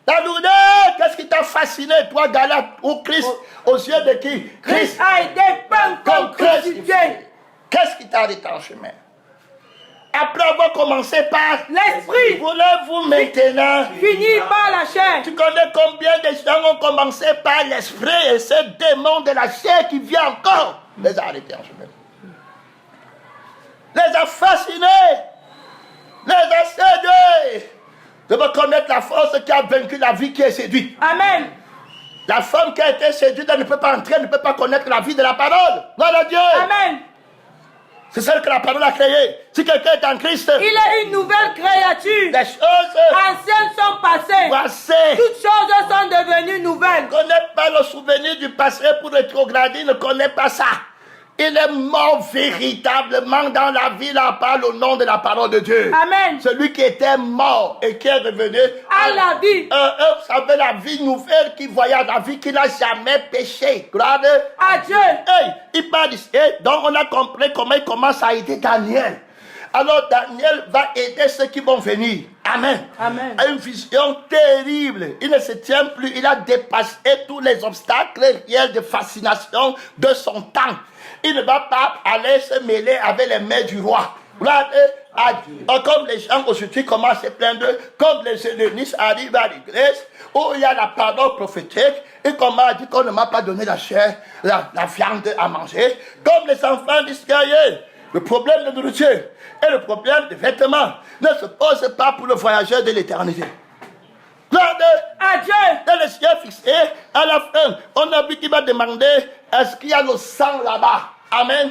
La lourdeur, qu'est-ce qui t'a fasciné, toi, Galate, ou Christ, aux yeux de qui?
Christ a été peint comme crucifié.
Qu'est-ce qui t'a arrêté en chemin? Après avoir commencé par
l'esprit,
voulez-vous maintenant
finir par la chair?
Tu connais combien de gens ont commencé par l'esprit et ce démon de la chair qui vient encore les a arrêtés en chemin. Les a fascinés, les a séduits. De reconnaître la force qui a vaincu la vie qui est séduite.
Amen.
La femme qui a été séduite, elle ne peut pas entrer, elle ne peut pas connaître la vie de la parole. Gloire à Dieu.
Amen.
C'est celle que la parole a créée. Si quelqu'un est en Christ,
il est une nouvelle créature.
Les choses
anciennes sont passées. Toutes choses sont devenues nouvelles.
Ne connaît pas le souvenir du passé pour rétrograder, ne connaît pas ça. Il est mort véritablement dans la vie là par le nom de la parole de Dieu.
Amen.
Celui qui était mort et qui est revenu
à la vie.
Vous savez, la vie nouvelle qui voyage, la vie qui n'a jamais péché. Gloire
à Dieu.
Hey, il parle ici. Donc on a compris comment il commence à aider Daniel. Alors Daniel va aider ceux qui vont venir. Amen.
Amen.
Une vision terrible. Il ne se tient plus. Il a dépassé tous les obstacles réels de fascination de son temps. Il ne va pas aller se mêler avec les mains du roi. Comme les gens aujourd'hui commencent à se plaindre, comme les hellénistes arrivent à l'église, où il y a la parole prophétique, et comment a dit qu'on ne m'a pas donné la chair, la viande à manger, comme les enfants d'Israël. Le problème de nourriture et le problème des vêtements ne se pose pas pour le voyageur de l'éternité. Gloire
à Dieu.
Dans les cieux fixés, à la fin, on a vu qu'il va demander, est-ce qu'il y a le sang là-bas? Amen.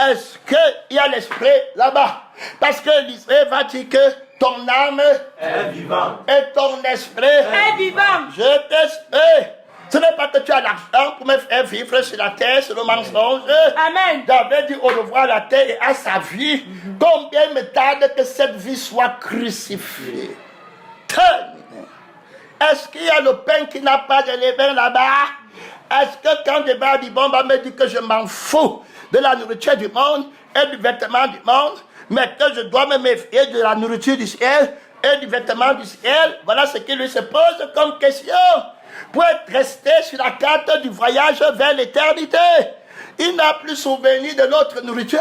Est-ce qu'il y a l'esprit là-bas? Parce que l'Israël va dire que ton âme
est vivante
et ton esprit
est vivant.
Je t'espère. Ce n'est pas que tu as l'argent pour me faire vivre sur la terre, sur le mensonge.
Amen.
David dit au revoir à la terre et à sa vie. Combien me tarde que cette vie soit crucifiée? Est-ce qu'il y a le pain qui n'a pas de levain là-bas? Est-ce que quand le débat du bon va me dire que je m'en fous de la nourriture du monde et du vêtement du monde, mais que je dois me méfier de la nourriture du ciel et du vêtement du ciel? Voilà ce qui lui se pose comme question. Pour être resté sur la carte du voyage vers l'éternité, il n'a plus souvenir de notre nourriture.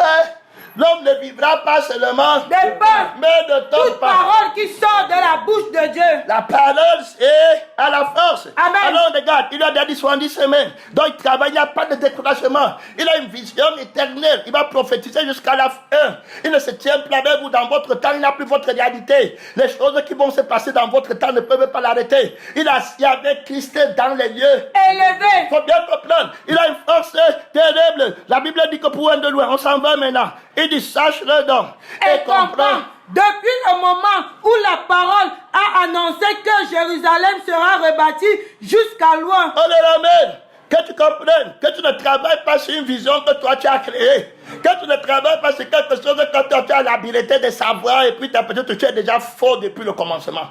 L'homme ne vivra pas seulement
des pains,
mais de toute
parole qui sort de la bouche de Dieu.
La parole, c'est à la force.
Amen.
Alors, regarde, il a déjà 70 semaines. Donc, il travaille, il n'y a pas de découragement. Il a une vision éternelle. Il va prophétiser jusqu'à la fin. Il ne se tient plus avec vous dans votre temps. Il n'a plus votre réalité. Les choses qui vont se passer dans votre temps ne peuvent pas l'arrêter. Il a assis avec Christ dans les lieux
élevés.
Il faut bien comprendre. Il a une force terrible. La Bible dit que pour un de loin, on s'en va maintenant. Il dit, sache-le donc et comprends.
Depuis le moment où la parole a annoncé que Jérusalem sera rebâtie jusqu'à loin.
Amen. Que tu comprennes, que tu ne travailles pas sur une vision que toi tu as créée. Que tu ne travailles pas sur quelque chose que toi tu as l'habileté de savoir et puis peut-être tu es déjà faux depuis le commencement.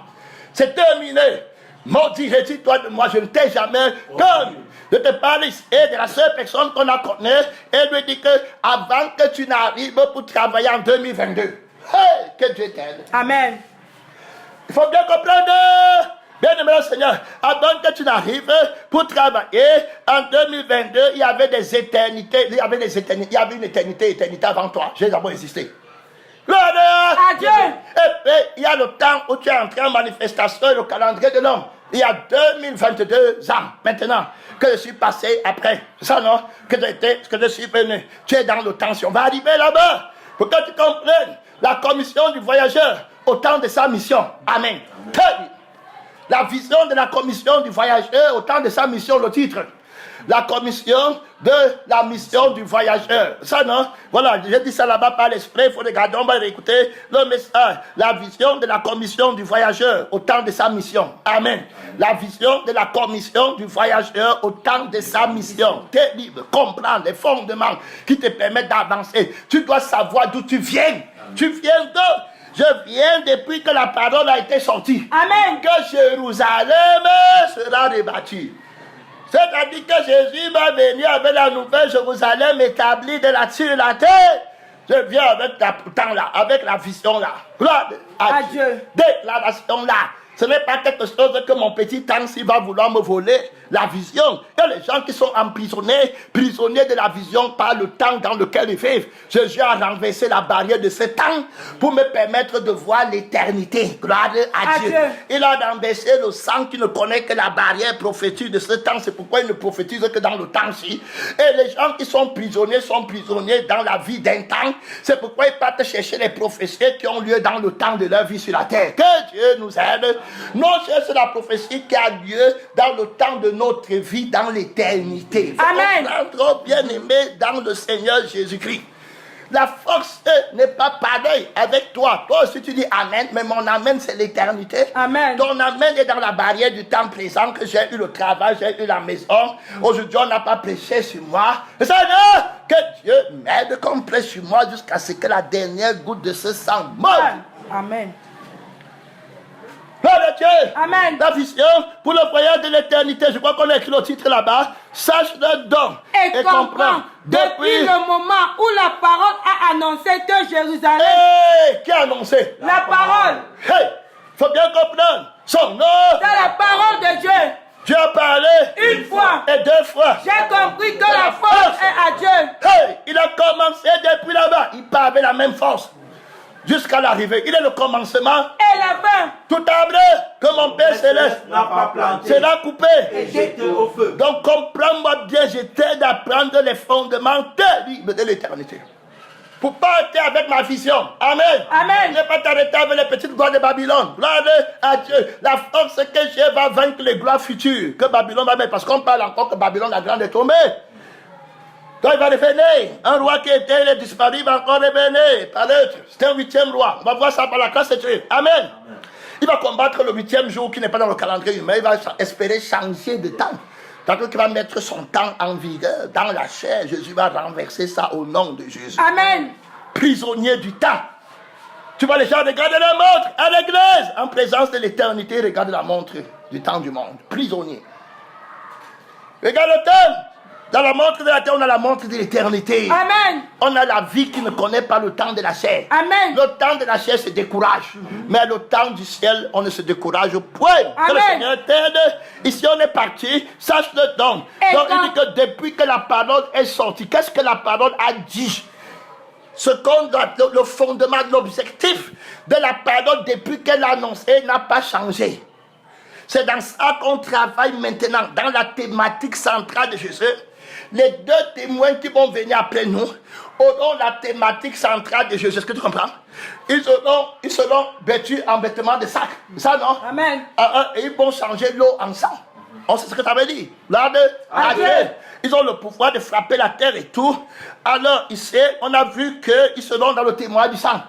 C'est terminé. Maudit, retire-toi de moi, je ne t'ai jamais comme. Je te parle ici de la seule personne qu'on a connue et lui dit que avant que tu n'arrives pour travailler en 2022, hey, que Dieu t'aide.
Amen.
Il faut bien comprendre, bien aimé Seigneur, avant que tu n'arrives pour travailler en 2022, il y avait des éternités, il y avait une éternité avant toi. J'ai d'abord existé. Gloire
à Dieu.
Et puis, il y a le temps où tu es entré en manifestation et le calendrier de l'homme. Il y a 2022 ans maintenant que je suis passé après. C'est ça, non? Que je suis venu. Tu es dans le temps. Si on va arriver là-bas, pour que tu comprennes la commission du voyageur au temps de sa mission. Amen. La vision de la commission du voyageur au temps de sa mission, le titre. La commission de la mission du voyageur. Ça, non? Voilà, j'ai dit ça là-bas par l'esprit. Il faut regarder, on va écouter le message. La vision de la commission du voyageur au temps de sa mission. Amen. La vision de la commission du voyageur au temps de sa mission. T'es libre, comprendre les fondements qui te permettent d'avancer. Tu dois savoir d'où tu viens. Tu viens d'où? Je viens depuis que la parole a été sortie.
Amen.
Que Jérusalem sera rebâtie. C'est-à-dire que Jésus va venir avec la nouvelle Jérusalem établie de la sur la terre. Je viens avec la temps là, avec la vision là. Gloire à Dieu. Déclaration là. Ce n'est pas quelque chose que mon petit temps s'il va vouloir me voler. La vision. Il y a les gens qui sont emprisonnés, prisonniers de la vision par le temps dans lequel ils vivent. Jésus a renversé la barrière de ce temps pour me permettre de voir l'éternité. Gloire à Dieu. Il a renversé le sang qui ne connaît que la barrière prophétique de ce temps. C'est pourquoi il ne prophétise que dans le temps-ci. Et les gens qui sont prisonniers dans la vie d'un temps. C'est pourquoi ils partent chercher les prophéties qui ont lieu dans le temps de leur vie sur la terre. Que Dieu nous aide. Non, c'est la prophétie qui a lieu dans le temps de notre vie, dans l'éternité.
Amen.
Trop bien aimé dans le Seigneur Jésus-Christ. La force n'est pas pareille avec toi. Toi aussi tu dis Amen, mais mon Amen c'est l'éternité.
Amen.
Ton Amen est dans la barrière du temps présent que j'ai eu le travail, j'ai eu la maison. Aujourd'hui on n'a pas prêché sur moi. Seigneur, que Dieu m'aide comme prêche sur moi jusqu'à ce que la dernière goutte de ce sang meure.
Amen.
Gloire à Dieu.
Amen.
La vision pour le voyage de l'éternité. Je crois qu'on a écrit le titre là-bas. Sache-le donc
et comprends. Depuis le moment où la parole a annoncé que Jérusalem...
Hey, qui a annoncé?
La parole.
Hey, faut bien comprendre. Son nom.
C'est la parole de Dieu.
Dieu a parlé
une fois
et deux fois.
J'ai compris que la force est à Dieu.
Hey, il a commencé depuis là-bas. Il part avec la même force. Jusqu'à l'arrivée. Il est le commencement
et la fin.
Tout arbre que mon Père Céleste n'a pas planté sera coupé
et jeté au feu.
Donc comprends-moi bien, je t'aide à prendre les fondements terribles de l'éternité. Pour pas être avec ma vision. Amen.
Amen.
Ne pas t'arrêter avec les petites gloires de Babylone. Gloire à Dieu. La force que j'ai va vaincre les gloires futures que Babylone va mettre. Parce qu'on parle encore que Babylone la grande est tombée. Donc il va revenir. Un roi qui était, il est disparu, il va encore revenir. C'est un 8e roi. On va voir ça par la grâce de Dieu. Amen. Amen. Il va combattre le 8e jour qui n'est pas dans le calendrier humain. Il va espérer changer de temps. Tandis qu'il va mettre son temps en vigueur dans la chair. Jésus va renverser ça au nom de Jésus.
Amen.
Prisonnier du temps. Tu vois les gens regarder la montre à l'église, en présence de l'éternité, regarde la montre du temps du monde, prisonnier. Regarde le temps. Dans la montre de la terre, on a la montre de l'éternité.
Amen.
On a la vie qui ne connaît pas le temps de la chair.
Amen.
Le temps de la chair se décourage. Mais le temps du ciel, on ne se décourage point. Que le Seigneur t'aide. Ici, on est parti. Sache-le donc. Donc, il dit que depuis que la parole est sortie, qu'est-ce que la parole a dit? Ce qu'on doit, le fondement, l'objectif de la parole depuis qu'elle a annoncé n'a pas changé. C'est dans ça qu'on travaille maintenant, dans la thématique centrale de Jésus. Les deux témoins qui vont venir après nous auront la thématique centrale de Jésus. Est-ce que tu comprends? Ils seront vêtus en vêtements de sac. Ça, non?
Amen.
Et ils vont changer l'eau en sang. On sait ce que tu avais dit. Là, ils ont le pouvoir de frapper la terre et tout. Alors, ici, on a vu qu'ils seront dans le témoin du sang.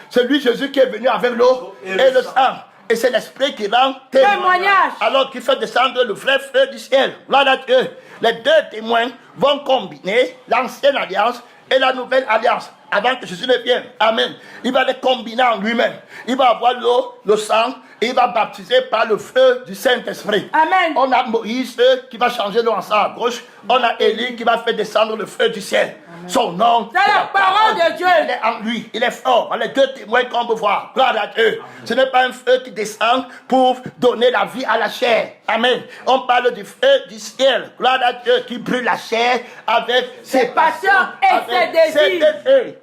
C'est lui, Jésus, qui est venu avec l'eau et le sang. Et c'est l'esprit qui rend témoignage. Alors qu'il fait descendre le vrai feu du ciel. Là, Dieu. Les deux témoins vont combiner l'ancienne alliance et la nouvelle alliance avant que Jésus ne vienne. Amen. Il va les combiner en lui-même. Il va avoir l'eau, le sang, et il va baptiser par le feu du Saint-Esprit. Amen. On a Moïse qui va changer l'eau en sang à gauche. On a Élie qui va faire descendre le feu du ciel. Amen. Son nom,
c'est la parole de Dieu.
Il est en lui, il est fort. Les deux témoins qu'on peut voir. Gloire à Dieu. Ce n'est pas un feu qui descend pour donner la vie à la chair. Amen. On parle du feu du ciel. Gloire à Dieu qui brûle la chair avec ses passions et ses désirs.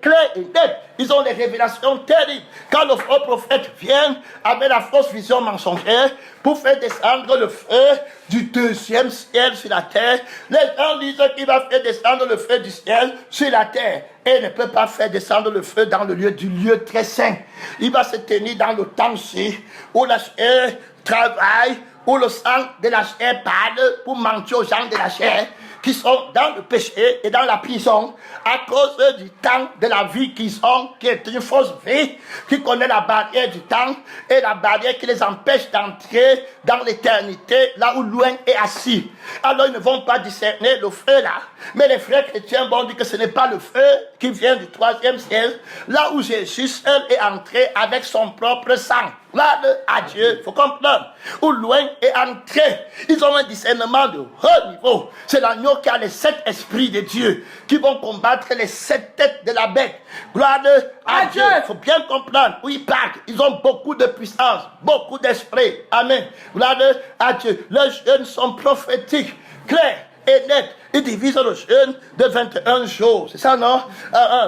Clair et net. Ils ont des révélations terribles. Quand le faux prophète vient avec la fausse vision mensongère pour faire descendre le feu du deuxième ciel sur la terre, les gens disent qu'il va faire descendre le feu du ciel sur la terre. Et il ne peut pas faire descendre le feu dans le lieu du lieu très saint. Il va se tenir dans le temps-ci où la chair travaille, où le sang de la chair parle pour mentir aux gens de la chair qui sont dans le péché et dans la prison à cause du temps de la vie qu'ils ont, qui est une fausse vie, qui connaît la barrière du temps et la barrière qui les empêche d'entrer dans l'éternité, là où loin est assis. Alors ils ne vont pas discerner le feu là, mais les frères chrétiens vont dire que ce n'est pas le feu qui vient du troisième ciel, là où Jésus seul est entré avec son propre sang. Là, à Dieu, il faut comprendre, où loin est entré. Ils ont un discernement de haut niveau. C'est l'agneau qui a les 7 esprits de Dieu qui vont combattre les 7 têtes de la bête. Gloire à Dieu. Il faut bien comprendre où ils partent. Ils ont beaucoup de puissance, beaucoup d'esprit. Amen. Gloire à Dieu. Leurs jeunes sont prophétiques, clairs et nets. Ils divisent le jeûne de 21 jours. C'est ça, non?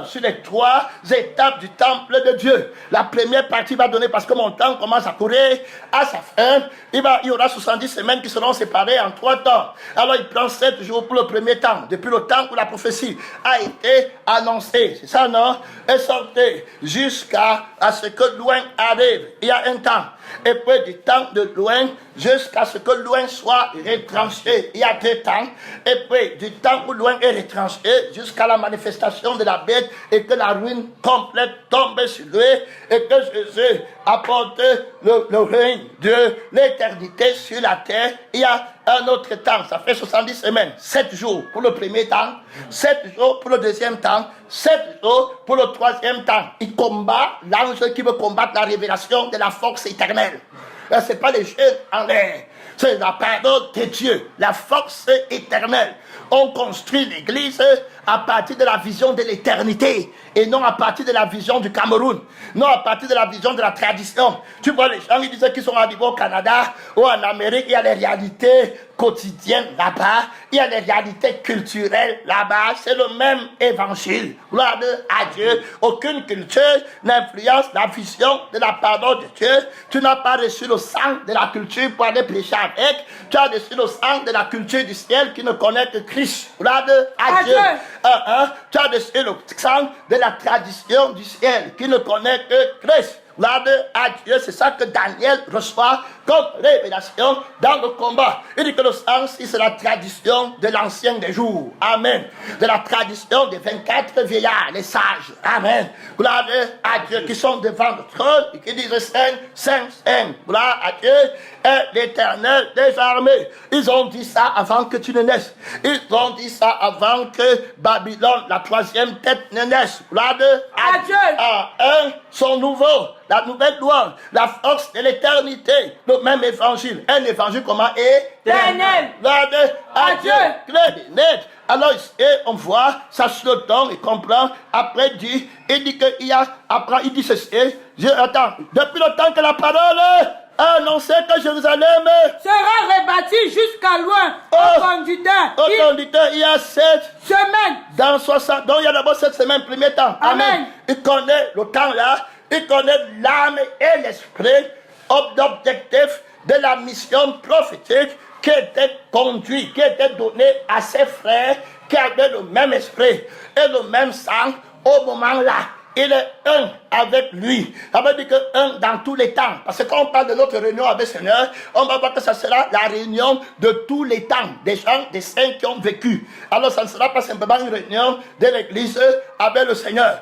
Sur les 3 étapes du temple de Dieu. La première partie va donner, parce que mon temps commence à courir, à sa fin. Il y aura 70 semaines qui seront séparées en 3 temps. Alors il prend 7 jours pour le premier temps, depuis le temps où la prophétie a été annoncée. C'est ça, non? Et sortez jusqu'à ce que loin arrive. Il y a un temps. Et puis du temps de loin jusqu'à ce que loin soit retranché. Il y a 2 temps. Et puis du temps où loin est retranché jusqu'à la manifestation de la bête et que la ruine complète tombe sur lui et que Jésus apporte le règne de l'éternité sur la terre. Il y a un autre temps, ça fait 70 semaines, 7 jours pour le premier temps, 7 jours pour le deuxième temps, 7 jours pour le troisième temps. Il combat l'ange qui veut combattre la révélation de la force éternelle. Ce n'est pas les jeux en l'air, c'est la parole de Dieu, la force éternelle. On construit l'église à partir de la vision de l'éternité et non à partir de la vision du Cameroun, non à partir de la vision de la tradition. Tu vois, les gens, ils disent qu'ils sont arrivés au Canada ou en Amérique, il y a les réalités quotidiennes là-bas, il y a les réalités culturelles là-bas, c'est le même évangile. Gloire à Dieu. Aucune culture n'influence la vision de la parole de Dieu. Tu n'as pas reçu le sang de la culture pour aller prêcher avec, tu as reçu le sang de la culture du ciel qui ne connaît que Christ. Gloire à Dieu. Tu as reçu le sang de la tradition du ciel qui ne connaît que Christ. Gloire à Dieu, c'est ça que Daniel reçoit comme révélation dans le combat. Il dit que le sang, c'est la tradition de l'ancien des jours. Amen. De la tradition des 24 vieillards, les sages. Amen. Gloire à Dieu qui sont devant le trône et qui disent Saint, Saint, Saint. Gloire à Dieu est l'Éternel des armées. Ils ont dit ça avant que tu ne naisses. Ils ont dit ça avant que Babylone, la troisième tête, ne naisse. Gloire à Dieu. Son nouveau, la nouvelle loi, la force de l'éternité, le même évangile. Un évangile comment éternel. Gloire à Dieu. Clair et net. Alors, on voit, sache le temps, il comprend. Après, il dit qu'il y a, après, il dit ceci. Attends, depuis le temps que la parole annoncé que Jérusalem
sera rebâti jusqu'à loin au conducteur.
Au conducteur, il y a 7
semaines.
Dans 60, donc il y a d'abord 7 semaines, premier temps. Amen. Il connaît le temps là, il connaît l'âme et l'esprit, l'objectif de la mission prophétique qui était conduit, qui était donné à ses frères qui avaient le même esprit et le même sang au moment là. Il est un avec lui. Ça veut dire que un dans tous les temps. Parce que quand on parle de notre réunion avec le Seigneur, on va voir que ça sera la réunion de tous les temps. Des gens, des saints qui ont vécu. Alors ça ne sera pas simplement une réunion de l'église avec le Seigneur.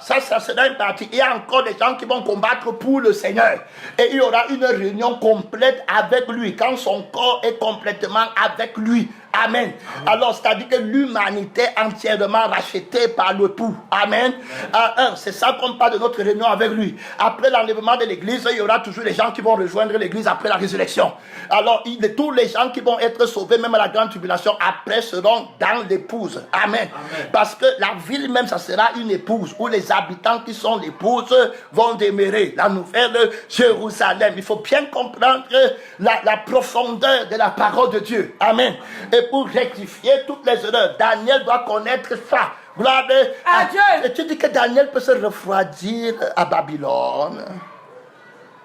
Ça sera une partie. Il y a encore des gens qui vont combattre pour le Seigneur. Et il y aura une réunion complète avec lui. Quand son corps est complètement avec lui. Amen. Alors, c'est-à-dire que l'humanité entièrement rachetée par le tout. Amen. C'est ça qu'on parle de notre réunion avec lui. Après l'enlèvement de l'église, il y aura toujours les gens qui vont rejoindre l'église après la résurrection. Alors, tous les gens qui vont être sauvés, même à la grande tribulation, après seront dans l'épouse. Amen. Parce que la ville même, ça sera une épouse où les habitants qui sont l'épouse vont demeurer. La nouvelle Jérusalem. Il faut bien comprendre la profondeur de la parole de Dieu. Amen. Et pour rectifier toutes les erreurs, Daniel doit connaître ça. Gloire à Dieu. Et tu dis que Daniel peut se refroidir à Babylone.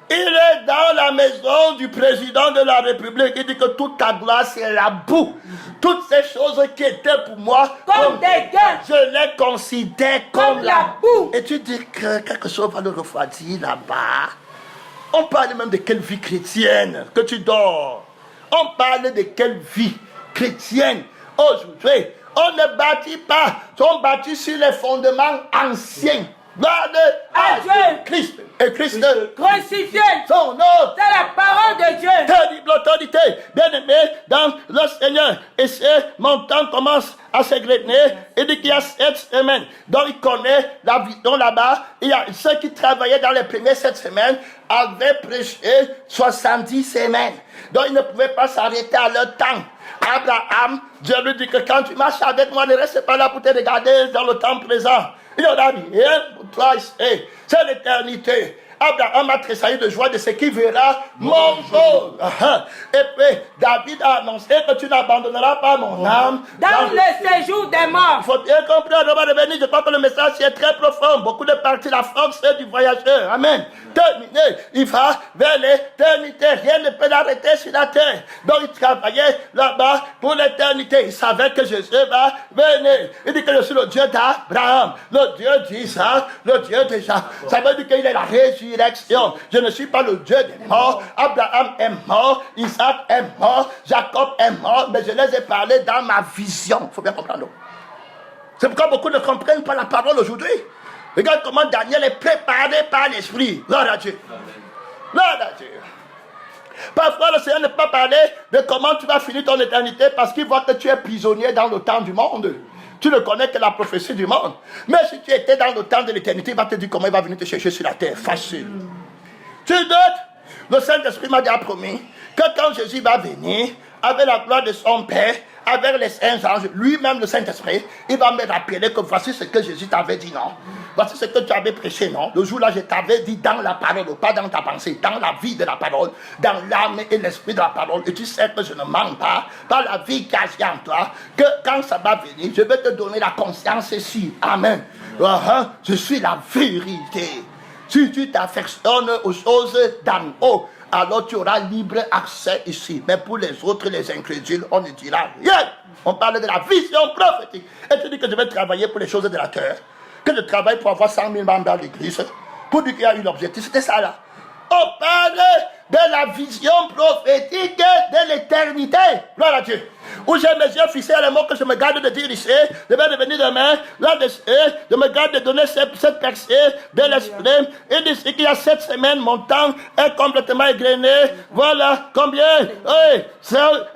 Il est dans la maison du président de la République. Il dit que toute ta gloire, c'est la boue. Toutes ces choses qui étaient pour moi
comme des gains,
je les considère comme la boue. Et tu dis que quelque chose va le refroidir là-bas. On parle même de quelle vie chrétienne que tu dors. On parle de quelle vie chrétienne. Aujourd'hui, on ne bâtit pas, on bâtit sur les fondements anciens. Gloire à Dieu. Christ. Et Christ
crucifié.
Son nom.
C'est la parole de Dieu.
Terrible autorité. Bien-aimé dans le Seigneur. Et mon temps commence à s'égrener. Il dit qu'il y a 7 semaines. Donc il connaît la vision là-bas. Il y a ceux qui travaillaient dans les premières 7 semaines avaient prêché 70 semaines. Donc ils ne pouvaient pas s'arrêter à leur temps. Abraham, Dieu lui dit que quand tu marches avec moi, ne reste pas là pour te regarder dans le temps présent. Il y aura rien pour toi, c'est l'éternité. Abraham a tressailli de joie de ce qu'il verra mon jour. Et puis David a annoncé que tu n'abandonneras pas mon âme
dans le séjour des morts.
Il faut bien comprendre, on va revenir. Je crois que le message est très profond. Beaucoup de parties, la force du voyageur. Amen. Terminé. Il va vers l'éternité. Rien ne peut l'arrêter sur la terre. Donc il travaillait là-bas pour l'éternité. Il savait que Jésus va venir. Il dit que je suis le Dieu d'Abraham, le Dieu d'Isaac, le Dieu de Jacques. Ça veut dire qu'il est la résurrection. Je ne suis pas le Dieu des morts. Abraham est mort, Isaac est mort, Jacob est mort, mais je les ai parlé dans ma vision. Il faut bien comprendre. C'est pourquoi beaucoup ne comprennent pas la parole aujourd'hui. Regarde comment Daniel est préparé par l'Esprit. Gloire à Dieu. Gloire à Dieu. Parfois, le Seigneur ne peut pas parler de comment tu vas finir ton éternité parce qu'il voit que tu es prisonnier dans le temps du monde. Tu ne connais que la prophétie du monde. Mais si tu étais dans le temps de l'éternité, il va te dire comment il va venir te chercher sur la terre. Facile. Tu doutes? Le Saint-Esprit m'a déjà promis que quand Jésus va venir, avec la gloire de son Père, avec les saints anges, lui-même le Saint-Esprit, il va me rappeler que voici ce que Jésus t'avait dit, non? Voici ce que tu avais prêché, non? Le jour-là, je t'avais dit dans la parole, pas dans ta pensée, dans la vie de la parole, dans l'âme et l'esprit de la parole. Et tu sais que je ne mens pas, par la vie cachée en toi, que quand ça va venir, je vais te donner la conscience ici. Amen. Je suis la vérité. Si tu t'affectionnes aux choses d'en haut, alors tu auras libre accès ici. Mais pour les autres, les incrédules, on ne dira rien. On parle de la vision prophétique. Et tu dis que je vais travailler pour les choses de la terre, que je travaille pour avoir 100 000 membres dans l'église, pour dire qu'il y a un objectif. C'était ça là. On parle de la vision prophétique de l'éternité. Gloire à Dieu. Où j'ai mes yeux fixés à les mots que je me garde de dire ici, je vais devenir demain, là je me garde de donner cette percée de l'esprit. Et d'ici qu'il y a 7 semaines, mon temps est complètement égrené. Voilà combien. Oui,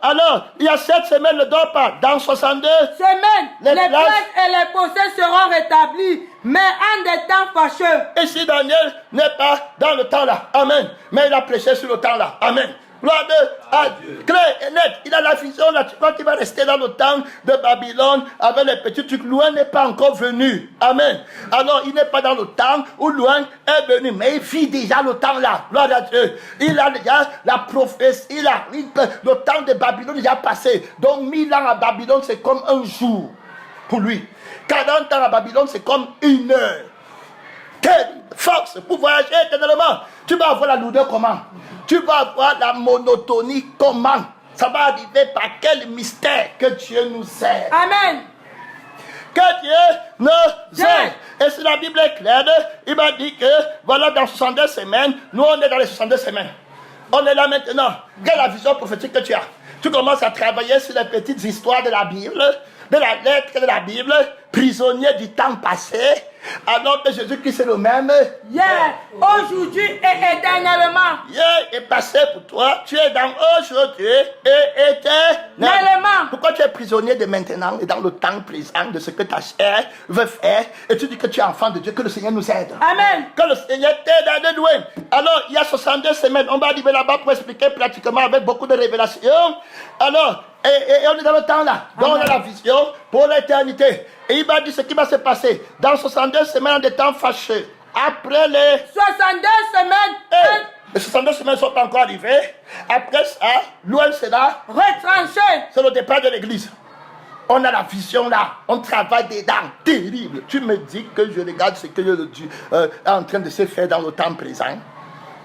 alors, il y a 7 semaines, ne dors pas. Dans 62
semaines, les
places
et les procès seront rétablis, mais en des temps fâcheux.
Et si Daniel n'est pas dans le temps là, amen, mais il a prêché sur le temps là, amen. Gloire à Dieu. Clair et net, il a la vision là, tu crois qu'il va rester dans le temps de Babylone avec les petits trucs. Loin n'est pas encore venu, amen. Alors il n'est pas dans le temps où loin est venu, mais il vit déjà le temps là, gloire à Dieu. Il a déjà la prophétie là, le temps de Babylone est déjà passé. Donc 1000 ans à Babylone c'est comme un jour pour lui. 40 ans à Babylone c'est comme une heure. Quelle force pour voyager éternellement. Tu vas avoir la lourdeur comment? Tu vas avoir la monotonie comment? Ça va arriver par quel mystère que Dieu nous aide.
Amen.
Que Dieu nous aide. Et si la Bible est claire, il m'a dit que voilà dans 62 semaines, nous on est dans les 62 semaines. On est là maintenant. Quelle est la vision prophétique que tu as? Tu commences à travailler sur les petites histoires de la Bible, de la lettre de la Bible, prisonnier du temps passé, alors que Jésus-Christ est le même.
Hier, aujourd'hui et éternellement.
Hier est passé pour toi, tu es dans aujourd'hui et éternellement. Pourquoi tu es prisonnier de maintenant et dans le temps présent de ce que ta chair veut faire, et tu dis que tu es enfant de Dieu, que le Seigneur nous aide.
Amen.
Que le Seigneur t'aide à aller loin. Alors, il y a 62 semaines, on va arriver là-bas pour expliquer pratiquement avec beaucoup de révélations. Alors, et on est dans le temps là. Donc on a la vision pour l'éternité. Et il m'a dit ce qui va se passer dans 62 semaines de temps fâcheux. Après les
62 semaines.
Les 62 semaines ne sont pas encore arrivées. Après ça, loin sera
retranché.
C'est le départ de l'église. On a la vision là. On travaille dedans. Terrible. Tu me dis que je regarde ce que Dieu est en train de se faire dans le temps présent.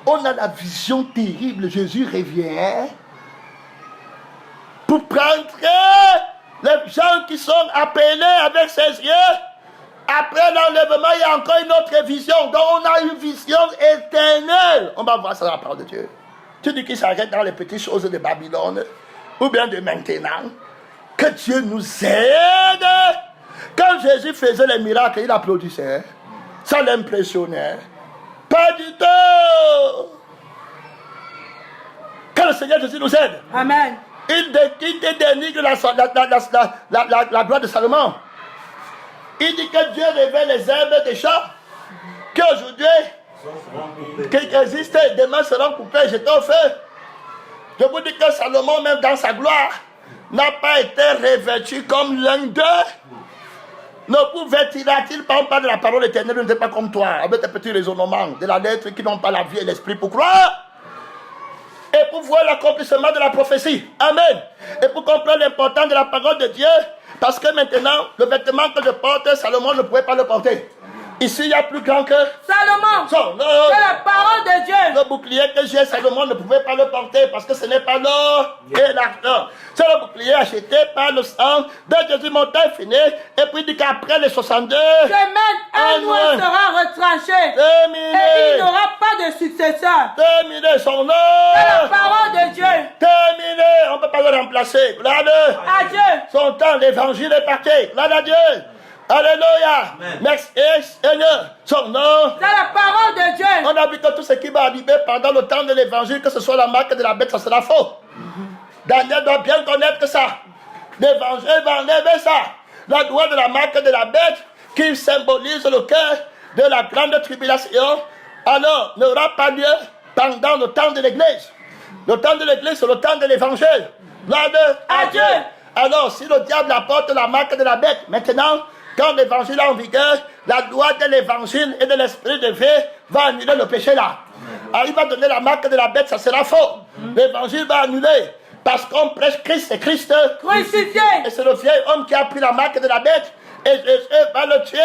On a la vision terrible. Jésus revient pour prendre les gens qui sont appelés avec ses yeux. Après l'enlèvement, il y a encore une autre vision. Donc on a une vision éternelle. On va voir ça dans la parole de Dieu. Tu dis qu'il s'arrête dans les petites choses de Babylone, ou bien de maintenant. Que Dieu nous aide. Quand Jésus faisait les miracles, il applaudissait. Ça l'impressionnait. Pas du tout. Que le Seigneur Jésus nous aide.
Amen.
Il dénigre la gloire de Salomon. Il dit que Dieu révèle les herbes des champs qui aujourd'hui qui existent, demain seront coupées, jetées au feu. Je vous dis que Salomon, même dans sa gloire, n'a pas été revêtu comme l'un d'eux. Ne pouvait-il pas parler de la parole éternelle, n'était pas comme toi, avec tes petits raisonnements, de la lettre qui n'ont pas la vie et l'esprit pour croire et pour voir l'accomplissement de la prophétie. Amen. Et pour comprendre l'importance de la parole de Dieu, parce que maintenant, le vêtement que je porte, Salomon ne pouvait pas le porter. Ici, il y a plus grand que
Salomon. C'est la parole de Dieu.
Le bouclier que j'ai, Salomon ne pouvait pas le porter parce que ce n'est pas l'or et l'argent. C'est le bouclier acheté par le sang de Jésus, mon temps est fini. Et puis il dit qu'après les 62
semaines, un noir sera retranché.
Terminé.
Et il n'aura pas de successeur.
Terminé son nom.
C'est la parole de Dieu.
Terminé. On ne peut pas le remplacer. Gloire
à Dieu.
Son temps, l'évangile est parti. Gloire à Dieu. Alléluia. Merci Seigneur. Son nom.
C'est la parole de Dieu.
On a vu que tout ce qui va arriver pendant le temps de l'évangile, que ce soit la marque de la bête, ça sera faux. Daniel doit bien connaître ça. L'évangile va enlever ça. La loi de la marque de la bête qui symbolise le cœur de la grande tribulation, alors n'aura pas lieu pendant le temps de l'église. Le temps de l'église, c'est le temps de l'évangile. Gloire à Dieu. Alors, si le diable apporte la marque de la bête, maintenant, quand l'évangile est en vigueur, la loi de l'évangile et de l'esprit de vie va annuler le péché là. Alors, il va donner la marque de la bête, ça sera faux. L'évangile va annuler. Parce qu'on prêche Christ, c'est Christ
crucifié.
Et c'est le vieil homme qui a pris la marque de la bête. Et Jésus va le tuer.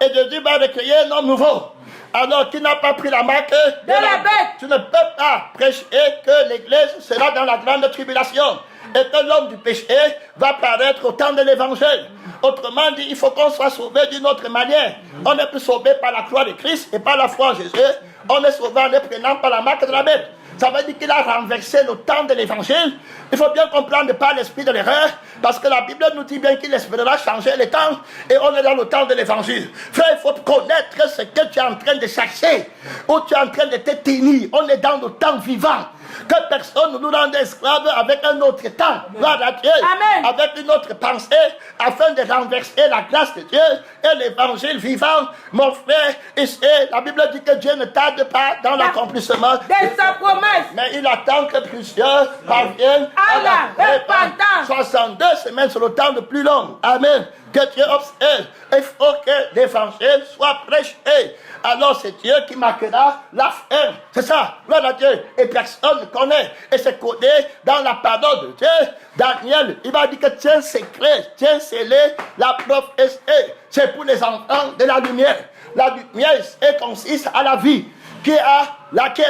Et Jésus va recréer un homme nouveau. Alors, qui n'a pas pris la marque de la bête, tu ne peux pas prêcher que l'église sera dans la grande tribulation. Et que l'homme du péché va paraître au temps de l'évangile. Autrement dit, il faut qu'on soit sauvé d'une autre manière. On n'est plus sauvé par la croix de Christ et par la foi en Jésus. On est sauvé en les prenant par la marque de la bête. Ça veut dire qu'il a renversé le temps de l'évangile. Il faut bien comprendre pas l'esprit de l'erreur, parce que la Bible nous dit bien qu'il espérera changer les temps, et on est dans le temps de l'évangile. Frère, il faut connaître ce que tu es en train de chercher, ou tu es en train de te tenir. On est dans le temps vivant. Que personne ne nous rende esclaves avec un autre temps. Gloire à Dieu.
Amen.
Avec une autre pensée, afin de renverser la grâce de Dieu et l'évangile vivant. Mon frère, ici, la Bible dit que Dieu ne tarde pas dans l'accomplissement
de sa promesse.
Mais il attend que plusieurs parviennent
à la repentance.
62 semaines sur le temps le plus long. Amen. Que Dieu observe. Il faut que l'évangile soit prêché. Alors c'est Dieu qui marquera la fin. C'est ça. Gloire à Dieu. Et personne ne connaît. Et c'est codé dans la parole de Dieu. Daniel, il va dire que tiens secret, tiens scellé la prophétie. C'est pour les enfants de la lumière. La lumière consiste à la vie. Qui est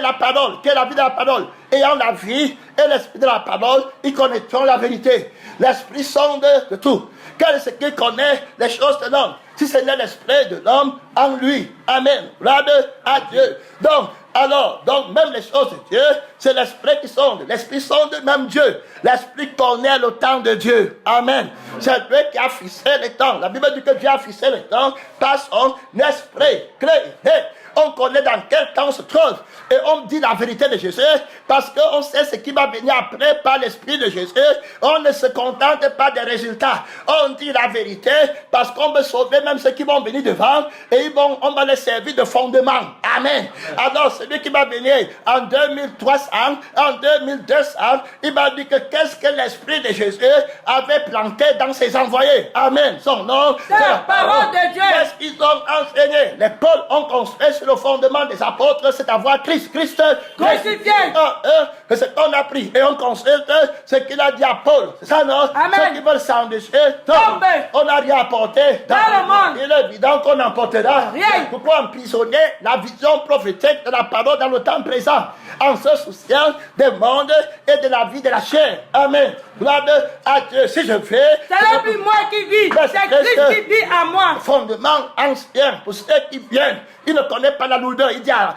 la parole, qui est la vie de la parole. Ayant la vie et l'esprit de la parole, ils connaîtront la vérité. L'esprit sonde de tout. Quel est ce qui connaît les choses de l'homme? Si ce n'est l'esprit de l'homme en lui. Amen. Gloire à Dieu. Donc même les choses de Dieu, c'est l'esprit qui sonde. L'esprit sonde même Dieu. L'esprit connaît le temps de Dieu. Amen. C'est lui qui a fixé le temps. La Bible dit que Dieu a fixé le temps par son esprit. On connaît dans quel temps on se trouve. Et on dit la vérité de Jésus parce qu'on sait ce qui va venir après par l'esprit de Jésus. On ne se contente pas des résultats. On dit la vérité parce qu'on veut sauver même ceux qui vont venir devant et on va les servir de fondement. Amen. Alors celui qui va venir en 2300, en 2200, il va dire que qu'est-ce que l'esprit de Jésus avait planté dans ses envoyés. Amen. Son nom,
c'est la parole de Dieu.
Qu'est-ce qu'ils ont enseigné? Les Pauls ont construit le fondement des apôtres, c'est avoir Christ
crucifié.
C'est ce qu'on a pris et on consulte ce qu'il a dit à Paul. C'est ça, non?
Amen.
Ceux qui veulent s'enrichir, on n'a rien apporté
dans le monde.
Il est évident qu'on n'emportera
rien.
Pourquoi emprisonner la vision prophétique de la parole dans le temps présent en se souciant des mondes et de la vie de la chair? Amen. Gloire à Dieu. Si je fais,
ce n'est plus moi qui vis, c'est Christ qui vit à moi.
Fondement ancien pour ceux qui viennent. Il ne connaît pas la lourdeur. Il dit à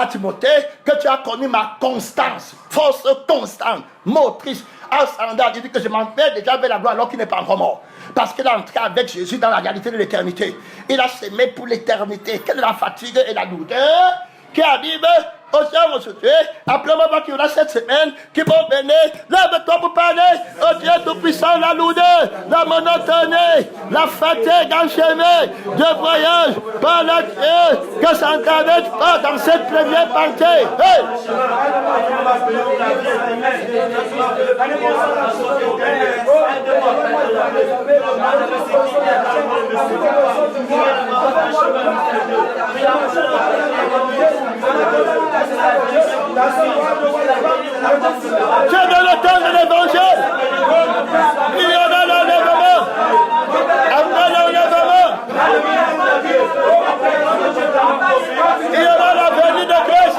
Timothée que tu as connu ma constance, force constante, motrice, ascendante. Il dit que je m'en vais déjà vers la gloire alors qu'il n'est pas encore mort. Parce qu'il est entré avec Jésus dans la réalité de l'éternité. Il a semé pour l'éternité. Quelle est la fatigue et la lourdeur qui arrive aux gens aujourd'hui, après moi qu'il y aura cette semaine, qui vont venir, lève-toi pour parler, au Dieu tout-puissant, la lourdeur, la monotonie, la fatigue enchaînée, de voyage, par la Dieu, que ça ne t'arrête pas dans cette première partie. Hey! C'est dans le temps de l'évangile. Il y en a l'enlèvement. Après l'enlèvement, il y aura la venue de Christ.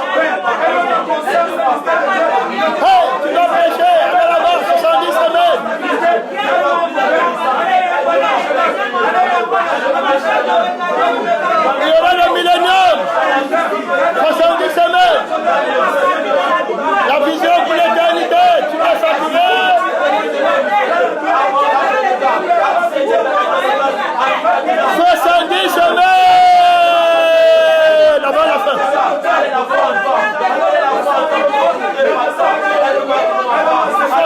Hey, tu dois prêcher avec la mort 70 semaines. Il y aura le millénium 70 semaines. La vision pour l'éternité, tu vas s'appuyer. 70 semaines avant la fin.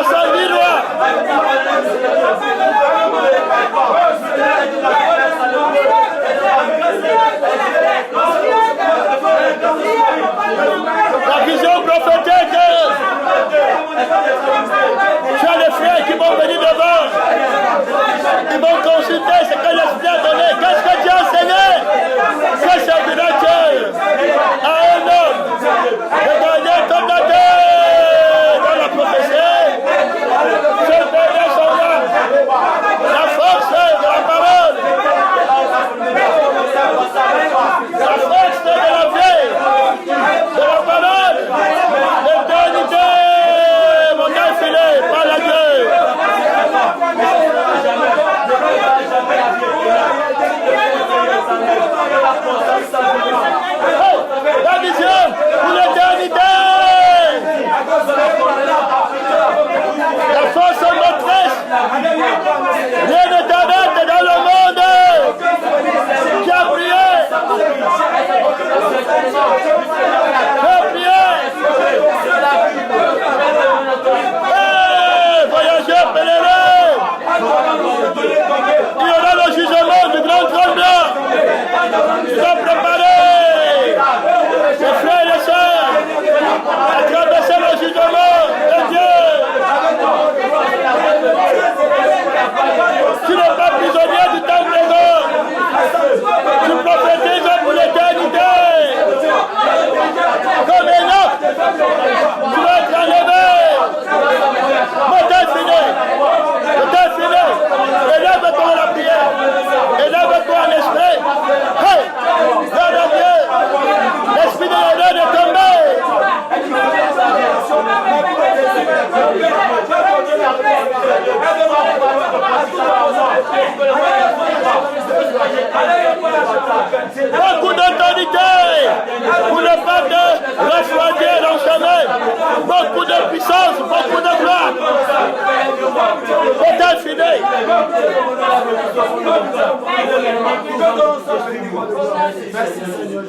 70 lois. La vision prophétique. Tu as les frères qui vont venir devant. Ils vont consulter ce que l'Esprit a donné. Qu'est-ce que Dieu a enseigné? C'est servira Dieu à un homme de gagner comme la terre dans la prophétie. Ce dernier sont là. La force de la parole. La force de la vie. De la parole. L'éternité. Mon Dieu filé par la Dieu. chose, beaucoup de gloire. C'est fidèle. Merci Seigneur.